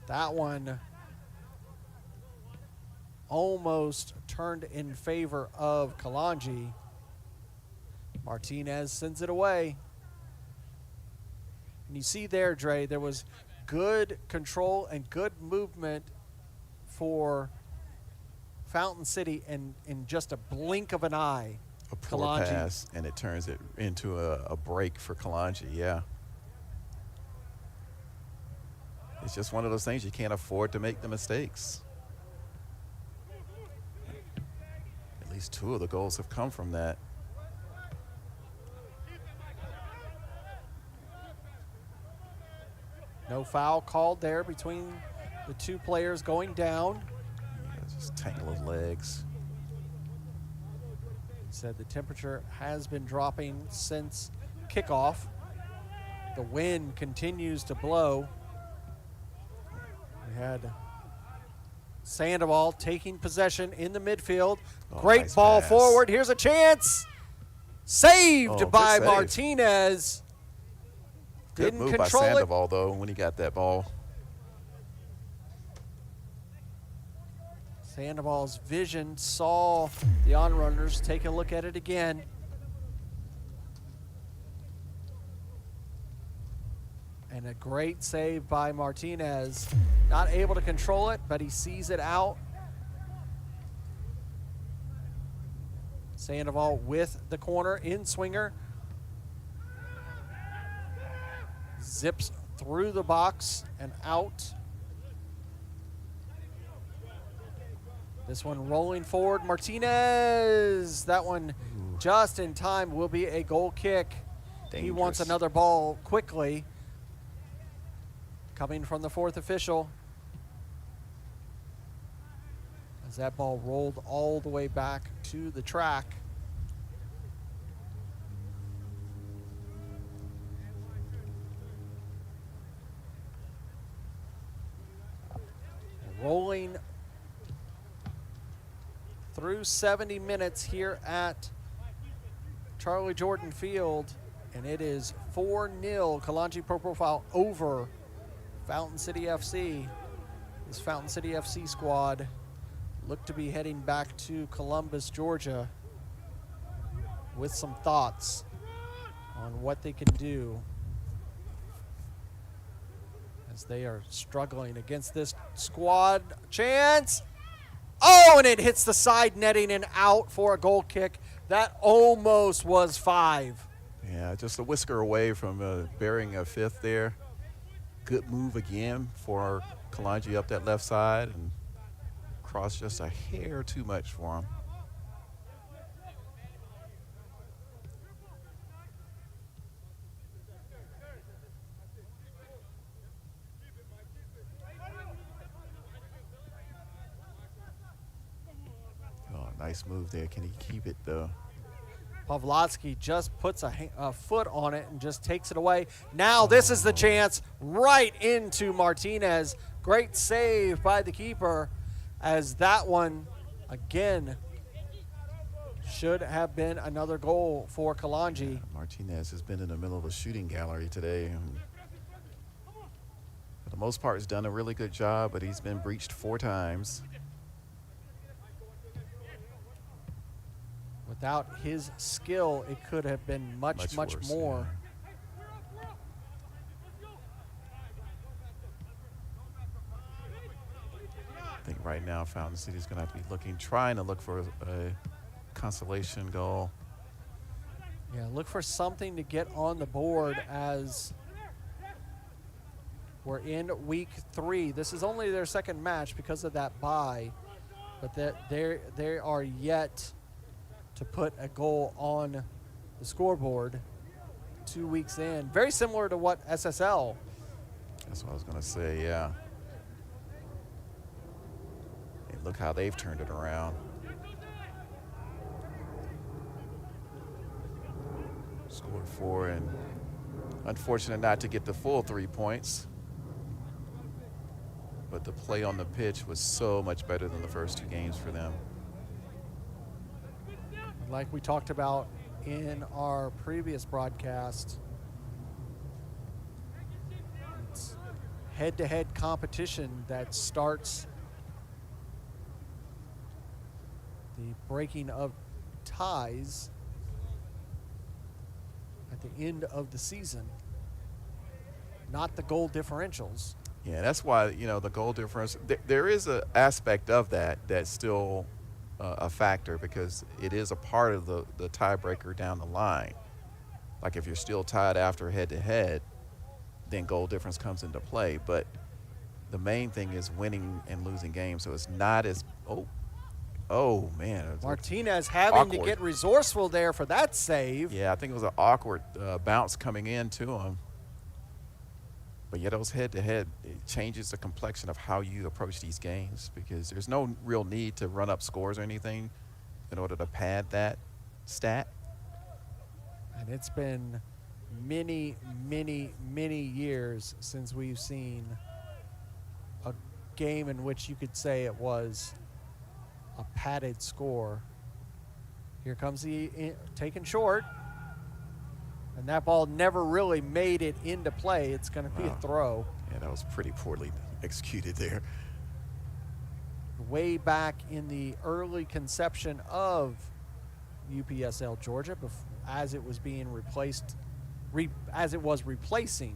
Speaker 6: That one almost turned in favor of Kalonji. Martinez sends it away. And you see there, Dre, there was good control and good movement for Fountain City in just a blink of an eye.
Speaker 7: A poor pass, and it turns it into a break for Kalonji, yeah. It's just one of those things you can't afford to make the mistakes. At least 2 of the goals have come from that.
Speaker 6: No foul called there between the 2 players going down.
Speaker 7: Yeah, just tangle of legs.
Speaker 6: He said the temperature has been dropping since kickoff. The wind continues to blow. We had Sandoval taking possession in the midfield. Great
Speaker 7: nice
Speaker 6: ball
Speaker 7: pass.
Speaker 6: forward. Here's a chance. Saved by
Speaker 7: good save.
Speaker 6: Martinez.
Speaker 7: Good
Speaker 6: Didn't
Speaker 7: move by
Speaker 6: control it.
Speaker 7: Sandoval, though, when he got that ball.
Speaker 6: Sandoval's vision saw the on-runners. Take a look at it again. And a great save by Martinez. Not able to control it, but he sees it out. Sandoval with the corner in swinger. Zips through the box and out. This one rolling forward. Martinez. That one just in time will be a goal kick. He wants another ball quickly. Coming from the fourth official. As that ball rolled all the way back to the track. Rolling through 70 minutes here at Charlie Jordan Field, and it is 4-0 Kalonji Pro Profile over Fountain City FC. This Fountain City FC squad look to be heading back to Columbus, Georgia with some thoughts on what they can do as they are struggling against this squad. Chance! Oh, and it hits the side netting and out for a goal kick. That almost was 5.
Speaker 7: Yeah, just a whisker away from burying a fifth there. Good move again for Kalonji up that left side, and crossed just a hair too much for him. Oh, nice move there. Can he keep it though?
Speaker 6: Pavlotsky just puts a foot on it and just takes it away. Now this is the chance right into Martinez. Great save by the keeper, as that one, again, should have been another goal for Kalonji.
Speaker 7: Yeah, Martinez has been in the middle of a shooting gallery today. For the most part, he's done a really good job, but he's been breached 4 times.
Speaker 6: Without his skill, it could have been much
Speaker 7: worse,
Speaker 6: more.
Speaker 7: Yeah. I think right now Fountain City's going to have to be trying to look for a consolation goal.
Speaker 6: Yeah, look for something to get on the board as we're in week 3. This is only their second match because of that bye, but they are yet to put a goal on the scoreboard 2 weeks in. Very similar to what SSL.
Speaker 7: That's what I was going to say, yeah. And look how they've turned it around. Scored 4, and unfortunate not to get the full 3 points. But the play on the pitch was so much better than the first 2 games for them.
Speaker 6: Like we talked about in our previous broadcast, it's head-to-head competition that starts the breaking of ties at the end of the season, not the goal differentials.
Speaker 7: Yeah, that's why, you know, the goal difference, there is an aspect of that that's still a factor, because it is a part of the tiebreaker down the line. Like if you're still tied after head-to-head, then goal difference comes into play. But the main thing is winning and losing games, so it's not as, oh man.
Speaker 6: Martinez having to get resourceful there for that save.
Speaker 7: Yeah, I think it was an awkward bounce coming into him. But yeah, those head-to-head, it changes the complexion of how you approach these games, because there's no real need to run up scores or anything in order to pad that stat.
Speaker 6: And it's been many, many, many years since we've seen a game in which you could say it was a padded score. Here comes the taken short. And that ball never really made it into play. It's going to be a throw.
Speaker 7: Yeah, that was pretty poorly executed there.
Speaker 6: Way back in the early conception of UPSL Georgia, as it was being replaced, as it was replacing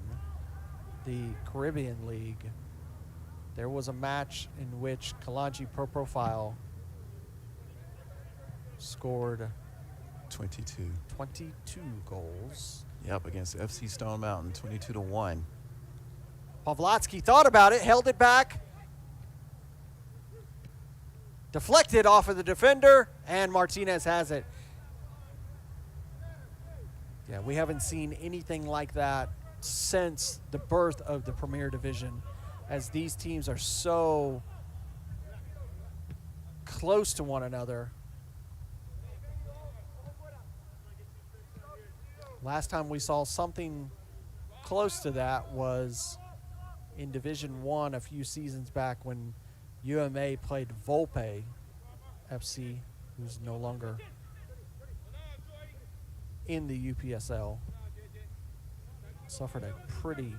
Speaker 6: the Caribbean League, there was a match in which Kalonji Pro Profile scored
Speaker 7: 22.
Speaker 6: 22 goals.
Speaker 7: Yep, against FC Stone Mountain, 22-1.
Speaker 6: Pawlowski thought about it, held it back, deflected off of the defender, and Martinez has it. Yeah, we haven't seen anything like that since the birth of the Premier Division, as these teams are so close to one another. Last time we saw something close to that was in Division I a few seasons back when UMA played Volpe FC, who's no longer in the UPSL. Suffered a pretty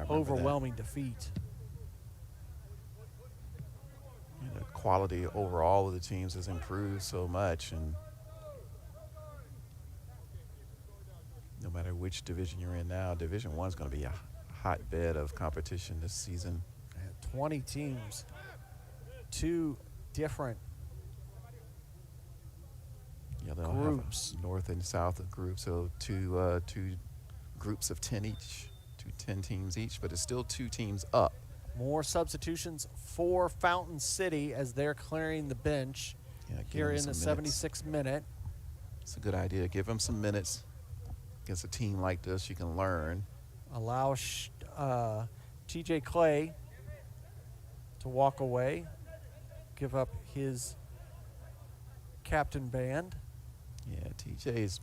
Speaker 6: overwhelming defeat.
Speaker 7: And the quality overall of the teams has improved so much, and no matter which division you're in now, Division I is going to be a hotbed of competition this season.
Speaker 6: 20 teams, 2 different
Speaker 7: they'll
Speaker 6: groups.
Speaker 7: have north and south of groups, so two groups of 10 each, 10 teams each, but it's still 2 teams up.
Speaker 6: More substitutions for Fountain City as they're clearing the bench here in the 76th minute.
Speaker 7: It's a good idea. Give them some minutes. Against a team like this, you can learn.
Speaker 6: Allow TJ Clay to walk away, give up his captain band.
Speaker 7: Yeah, TJ's,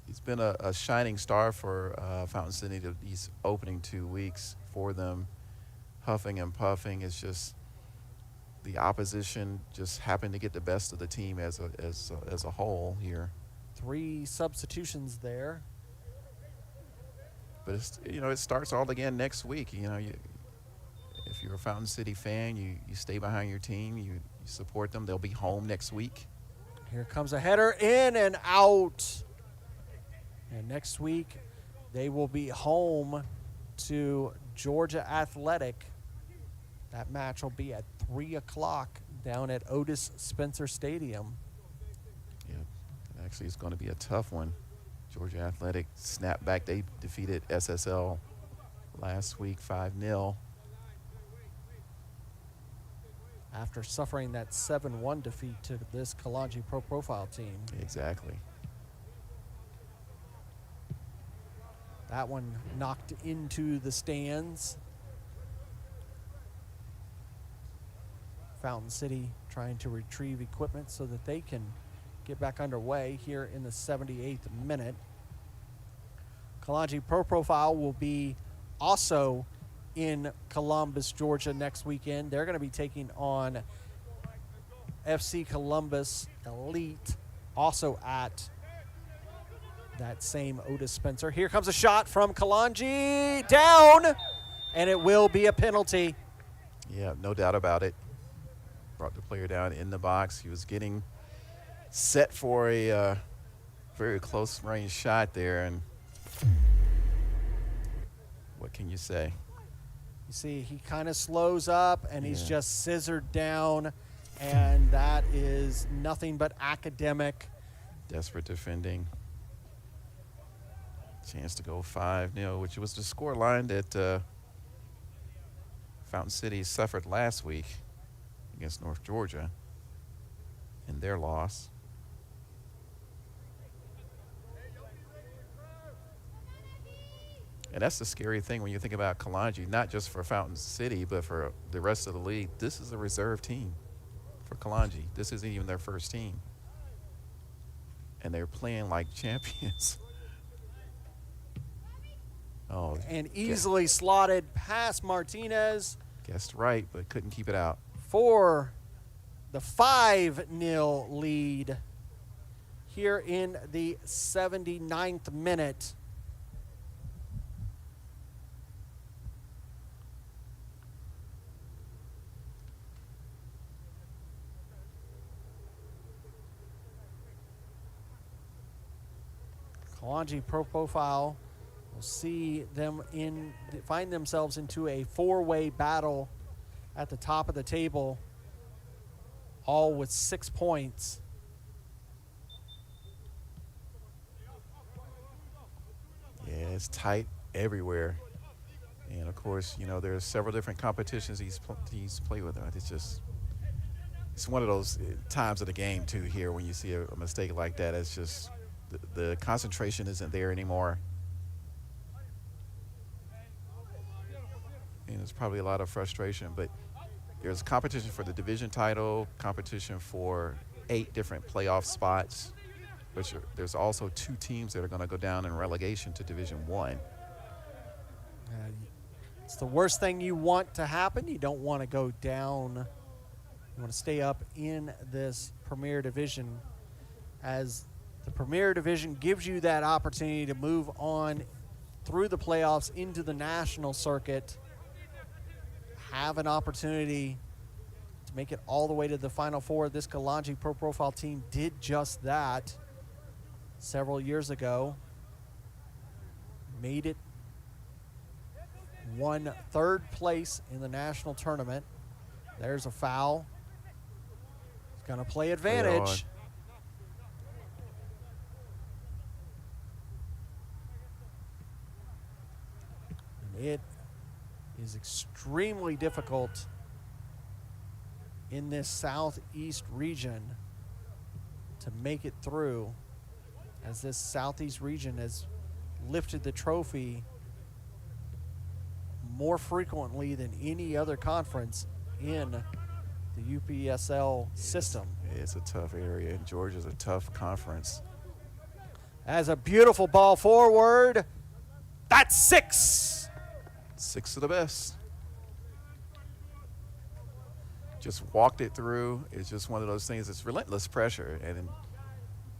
Speaker 7: he's been a shining star for Fountain City these opening 2 weeks for them. Huffing and puffing. It's just the opposition just happened to get the best of the team as a whole here.
Speaker 6: 3 substitutions there.
Speaker 7: But it's, it starts all again next week. If you're a Fountain City fan, you stay behind your team, you support them. They'll be home next week.
Speaker 6: Here comes a header, in and out. And next week, they will be home to Georgia Athletic. That match will be at 3 o'clock down at Otis Spencer Stadium.
Speaker 7: Yeah, actually it's going to be a tough one. Georgia Athletic snapped back. They defeated SSL last week 5-0.
Speaker 6: After suffering that 7-1 defeat to this Kalonji Pro Profile team.
Speaker 7: Exactly.
Speaker 6: That one knocked into the stands. Fountain City trying to retrieve equipment so that they can get back underway here in the 78th minute. Kalonji Pro Profile will be also in Columbus, Georgia next weekend. They're going to be taking on FC Columbus Elite, also at that same Otis Spencer. Here comes a shot from Kalonji, down, and it will be a penalty.
Speaker 7: Yeah, no doubt about it. Brought the player down in the box. He was getting set for a very close range shot there, and what can you say?
Speaker 6: You see, he kind of slows up, and he's just scissored down, and that is nothing but academic.
Speaker 7: Desperate defending. Chance to go 5-0, which was the score line that Fountain City suffered last week against North Georgia in their loss. And that's the scary thing when you think about Kalonji, not just for Fountain City, but for the rest of the league. This is a reserve team for Kalonji. This isn't even their first team. And they're playing like champions. Oh,
Speaker 6: And easily slotted past Martinez
Speaker 7: guessed right, but couldn't keep it out.
Speaker 6: for the 5-0 lead here in the 79th minute. Kalonji Pro Profile see them find themselves into a four-way battle at the top of the table, all with 6 points.
Speaker 7: Yeah, it's tight everywhere. And of course, you know, there's several different competitions he's played with. It's one of those times of the game too here when you see a mistake like that. It's just the concentration isn't there anymore. And there's probably a lot of frustration, but there's competition for the division title, competition for 8 different playoff spots, which there's also 2 teams that are going to go down in relegation to Division 1.
Speaker 6: It's the worst thing you want to happen. You don't want to go down. You want to stay up in this Premier Division, as the Premier Division gives you that opportunity to move on through the playoffs into the national circuit, have an opportunity to make it all the way to the Final Four. This Kalonji Pro Profile team did just that several years ago. Made it, won 3rd place in the national tournament. There's a foul. It's going to play advantage. And it is extremely difficult in this southeast region to make it through, as this southeast region has lifted the trophy more frequently than any other conference in the UPSL system.
Speaker 7: It's a tough area, and Georgia's a tough conference.
Speaker 6: As a beautiful ball forward, that's 6.
Speaker 7: 6 of the best. Just walked it through. It's just one of those things. It's relentless pressure, and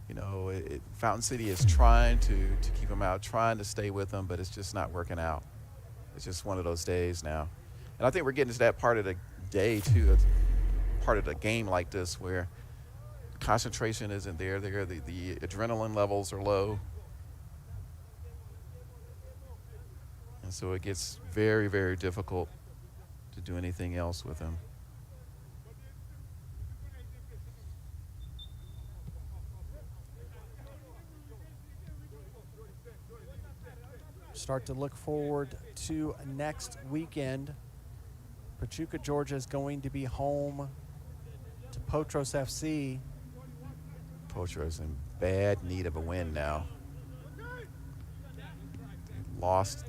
Speaker 7: you know, Fountain City is trying to keep them out, trying to stay with them, but it's just not working out. It's just one of those days now. And I think we're getting to that part of the day, too, part of the game like this where concentration isn't there. The adrenaline levels are low. And so it gets very, very difficult to do anything else with them.
Speaker 6: Start to look forward to next weekend. Pachuca, Georgia is going to be home to Potros FC.
Speaker 7: Potros in bad need of a win now. Lost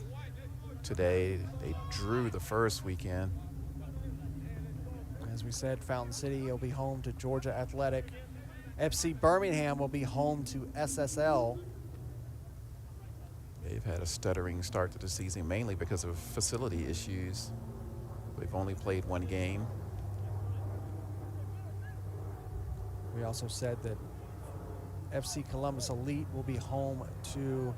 Speaker 7: today. They drew the first weekend.
Speaker 6: As we said, Fountain City will be home to Georgia Athletic. FC Birmingham will be home to SSL.
Speaker 7: They've had a stuttering start to the season, mainly because of facility issues. They've only played 1 game.
Speaker 6: We also said that FC Columbus Elite will be home to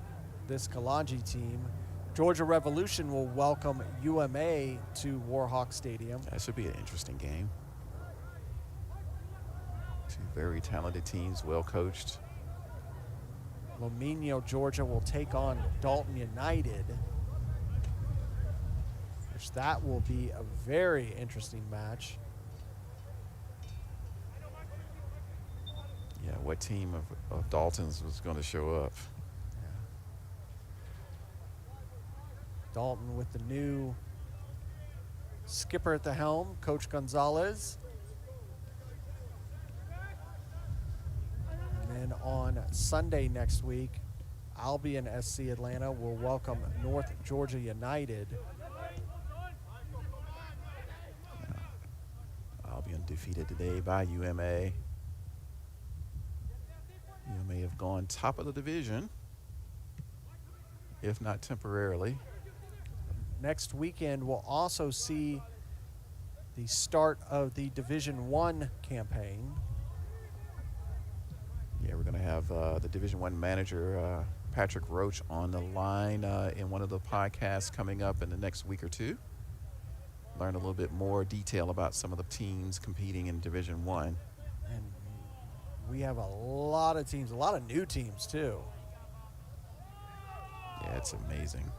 Speaker 6: this Kalonji team. Georgia Revolution will welcome UMA to Warhawk Stadium.
Speaker 7: That should be an interesting game. 2 very talented teams, well coached.
Speaker 6: Lomino, Georgia will take on Dalton United, which that will be a very interesting match.
Speaker 7: Yeah, what team of Daltons was going to show up?
Speaker 6: Yeah. Dalton with the new skipper at the helm, Coach Gonzalez. And on Sunday next week, Albion SC Atlanta will welcome North Georgia United.
Speaker 7: Albion defeated today by UMA. UMA have gone top of the division, if not temporarily.
Speaker 6: Next weekend will also see the start of the Division I campaign.
Speaker 7: Yeah, we're going to have the Division I manager, Patrick Roach, on the line in one of the podcasts coming up in the next week or 2. Learn a little bit more detail about some of the teams competing in Division I.
Speaker 6: And we have a lot of teams, a lot of new teams too.
Speaker 7: Yeah, it's amazing.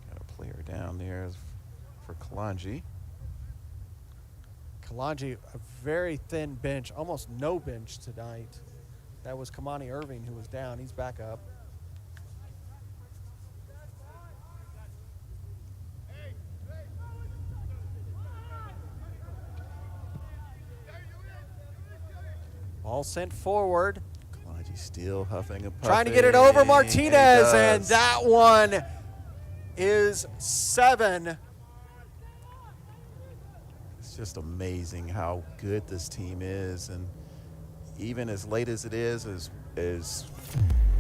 Speaker 7: Got a player down there for Kalonji.
Speaker 6: Kalonji, a very thin bench, almost no bench tonight. That was Kamani Irving who was down. He's back up. Ball sent forward.
Speaker 7: Kalonji still huffing and puffing.
Speaker 6: Trying to get it over Martinez, and that one is 7.
Speaker 7: It's just amazing how good this team is, and even as late as it is, as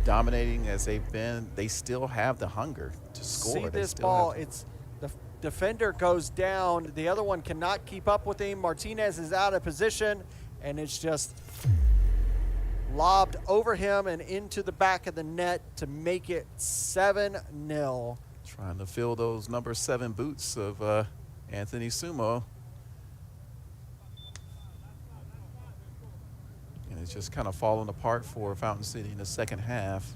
Speaker 7: dominating as they've been, they still have the hunger to score.
Speaker 6: See this ball, it's the defender goes down, the other one cannot keep up with him. Martinez is out of position, and it's just lobbed over him and into the back of the net to make it 7-0.
Speaker 7: Trying to fill those number 7 boots of Anthony Sumo. And it's just kind of falling apart for Fountain City in the second half.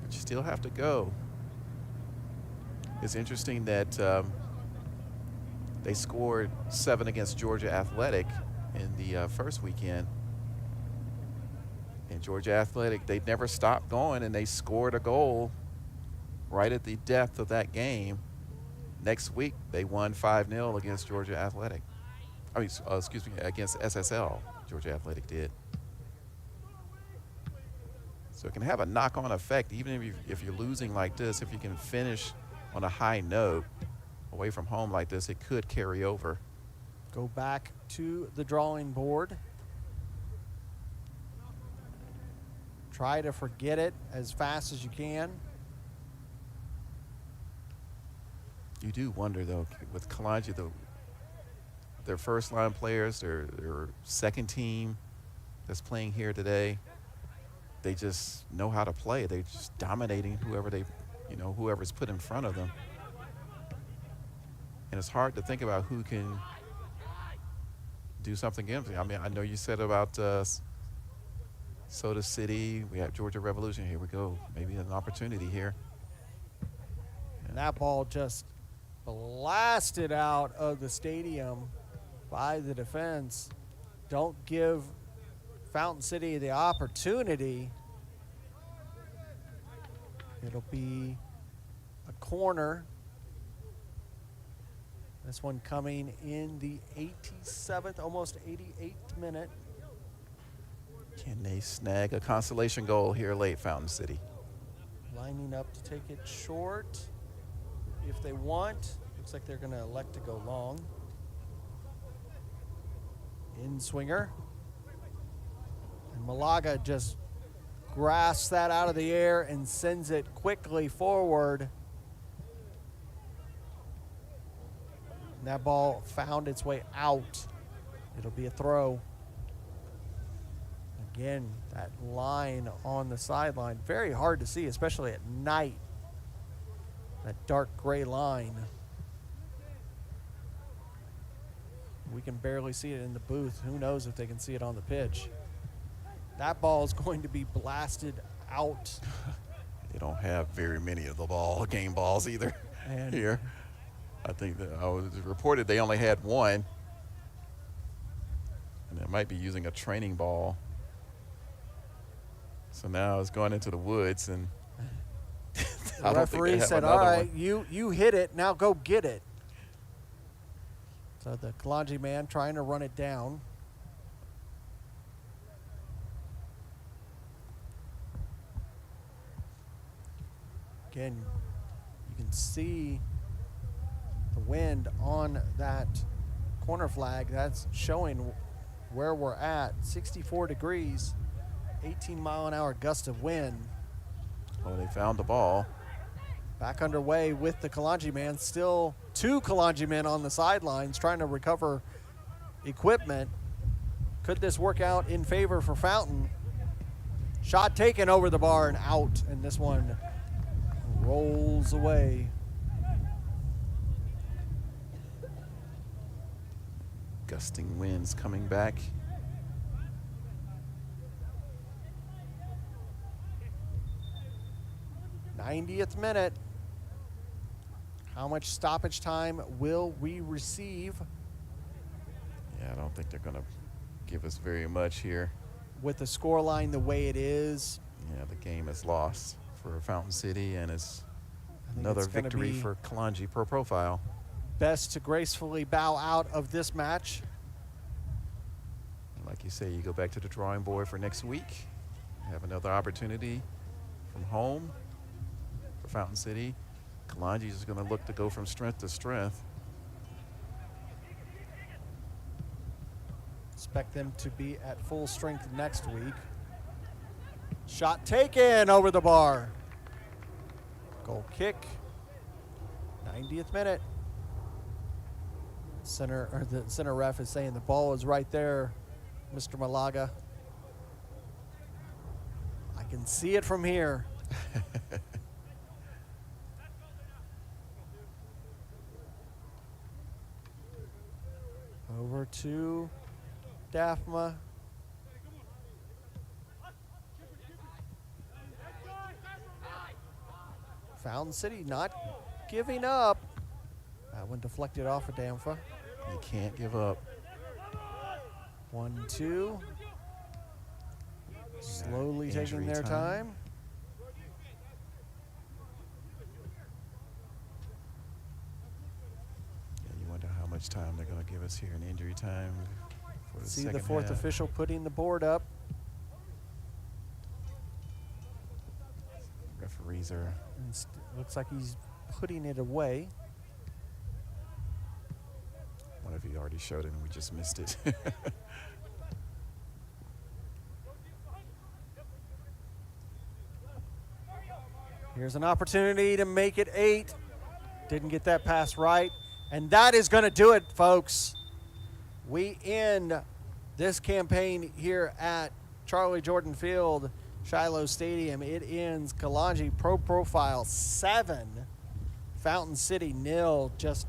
Speaker 7: But you still have to go. It's interesting that they scored 7 against Georgia Athletic in the first weekend. And Georgia Athletic, they never stopped going, and they scored a goal right at the depth of that game. Next week, they won 5-0 against Georgia Athletic. I mean, excuse me, against SSL, Georgia Athletic did. So it can have a knock-on effect, even if you're losing like this. If you can finish on a high note away from home like this, it could carry over.
Speaker 6: Go back to the drawing board. Try to forget it as fast as you can.
Speaker 7: You do wonder, though, with Kalonji, their first-line players, their second team that's playing here today, they just know how to play. They're just dominating whoever's put in front of them. And it's hard to think about who can do something against them. I mean, I know you said about Soda City. We have Georgia Revolution. Here we go. Maybe an opportunity here.
Speaker 6: And that ball just blasted out of the stadium by the defense. Don't give Fountain City the opportunity. It'll be a corner. This one coming in the 87th, almost 88th minute.
Speaker 7: Can they snag a consolation goal here late, Fountain City?
Speaker 6: Lining up to take it short if they want. Looks like they're going to elect to go long. In swinger. And Malaga just grasps that out of the air and sends it quickly forward. And that ball found its way out. It'll be a throw. Again, that line on the sideline, very hard to see, especially at night. That dark gray line. We can barely see it in the booth. Who knows if they can see it on the pitch. That ball is going to be blasted out.
Speaker 7: They don't have very many of the game balls either here. I think that I was reported they only had one. And they might be using a training ball. So now it's going into the woods, and
Speaker 6: the referee said, all right, you hit it, now go get it. So the Kalonji man trying to run it down. Again, you can see the wind on that corner flag. That's showing where we're at, 64 degrees. 18-mile-an-hour gust of wind.
Speaker 7: Oh, they found the ball.
Speaker 6: Back underway with the Kalonji man. Still 2 Kalonji men on the sidelines trying to recover equipment. Could this work out in favor for Fountain? Shot taken over the bar and out. And this one rolls away.
Speaker 7: Gusting winds coming back.
Speaker 6: '90th minute. How much stoppage time will we receive?
Speaker 7: Yeah, I don't think they're going to give us very much here.
Speaker 6: With the scoreline the way it is.
Speaker 7: Yeah, the game is lost for Fountain City, and it's
Speaker 6: think
Speaker 7: another
Speaker 6: it's gonna
Speaker 7: victory
Speaker 6: be
Speaker 7: for Kalonji Pro Profile.
Speaker 6: Best to gracefully bow out of this match.
Speaker 7: And like you say, you go back to the drawing board for next week. Have another opportunity from home for Fountain City. Kalonji is going to look to go from strength to strength.
Speaker 6: Expect them to be at full strength next week. Shot taken over the bar. Goal kick. 90th minute. The center ref is saying the ball is right there, Mr. Malaga. I can see it from here. Over to Daphma. Fountain City not giving up. That one deflected off of Daphma.
Speaker 7: You can't give up.
Speaker 6: 1-2. Slowly taking
Speaker 7: Injury
Speaker 6: their time.
Speaker 7: Yeah, you wonder how much time they're going to give us here in injury time for the
Speaker 6: See
Speaker 7: second
Speaker 6: the fourth
Speaker 7: half.
Speaker 6: official putting the board up.
Speaker 7: Referees are.
Speaker 6: Looks like he's putting it away.
Speaker 7: What if he already showed it and we just missed it?
Speaker 6: Here's an opportunity to make it 8. Didn't get that pass right. And that is going to do it, folks. We end this campaign here at Charlie Jordan Field, Shiloh Stadium. It ends Kalonji Pro Profile 7, Fountain City 0. Just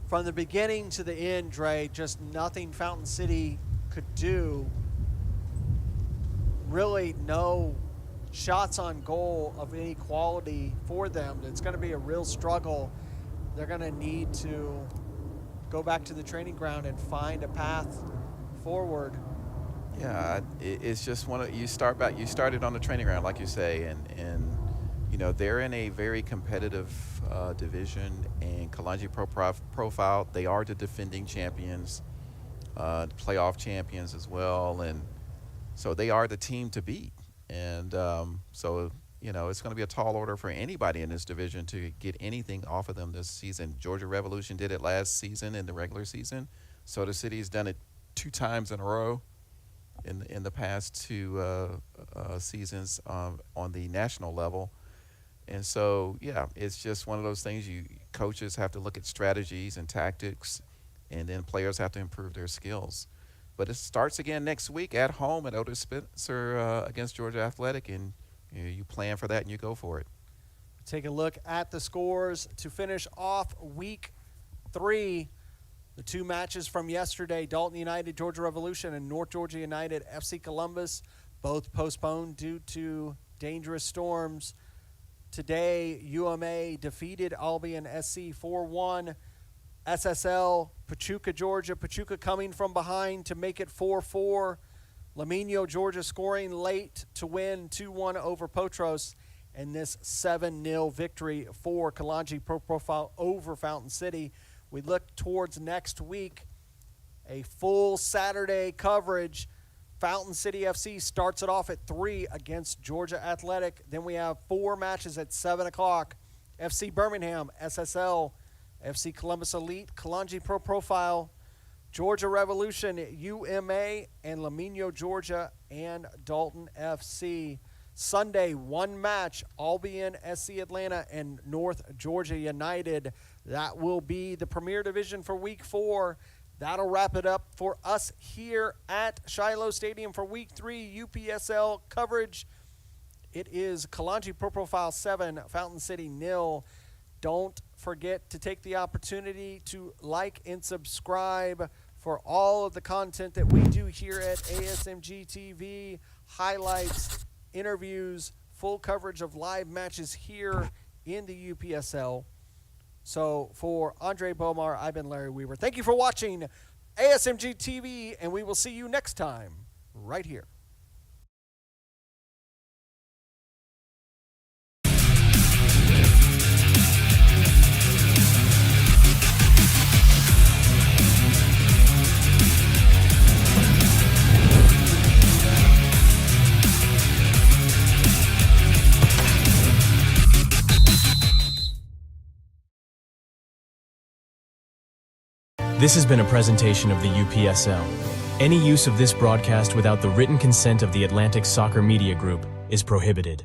Speaker 6: from the beginning to the end, Dre, just nothing Fountain City could do. Really no shots on goal of any quality for them. It's going to be a real struggle. They're going to need to go back to the training ground and find a path forward.
Speaker 7: Yeah, it's just you started on the training ground, like you say, and you know, they're in a very competitive division, and Kalonji Profile, they are the defending champions, playoff champions as well, and so they are the team to beat. And so, you know, it's going to be a tall order for anybody in this division to get anything off of them this season. Georgia Revolution did it last season in the regular season. Soda City's done it 2 times in a row in the past 2 seasons on the national level. And so, yeah, it's just one of those things. Coaches have to look at strategies and tactics, and then players have to improve their skills. But it starts again next week at home at Otis Spencer against Georgia Athletic, and you plan for that and you go for it.
Speaker 6: Take a look at the scores to finish off week 3. The 2 matches from yesterday, Dalton United, Georgia Revolution, and North Georgia United, FC Columbus, both postponed due to dangerous storms. Today, UMA defeated Albion SC 4-1. SSL, Pachuca, Georgia. Pachuca coming from behind to make it 4-4. Lamino, Georgia scoring late to win 2-1 over Potros. And this 7-0 victory for Kalonji Pro Profile over Fountain City. We look towards next week, a full Saturday coverage. Fountain City FC starts it off at 3 against Georgia Athletic. Then we have 4 matches at 7 o'clock. FC Birmingham, SSL, FC Columbus Elite, Kalonji Pro Profile, Georgia Revolution, UMA, and Lamino, Georgia, and Dalton FC. Sunday, 1 match, Albion, SC Atlanta, and North Georgia United. That will be the Premier Division for Week 4. That'll wrap it up for us here at Shiloh Stadium for Week 3 UPSL coverage. It is Kalonji Pro Profile 7, Fountain City 0. Don't forget to take the opportunity to like and subscribe for all of the content that we do here at ASMG TV, highlights, interviews, full coverage of live matches here in the UPSL. So for Andre Bomar, I've been Larry Weaver. Thank you for watching ASMG TV, and we will see you next time right here.
Speaker 3: This has been a presentation of the UPSL. Any use of this broadcast without the written consent of the Atlantic Soccer Media Group is prohibited.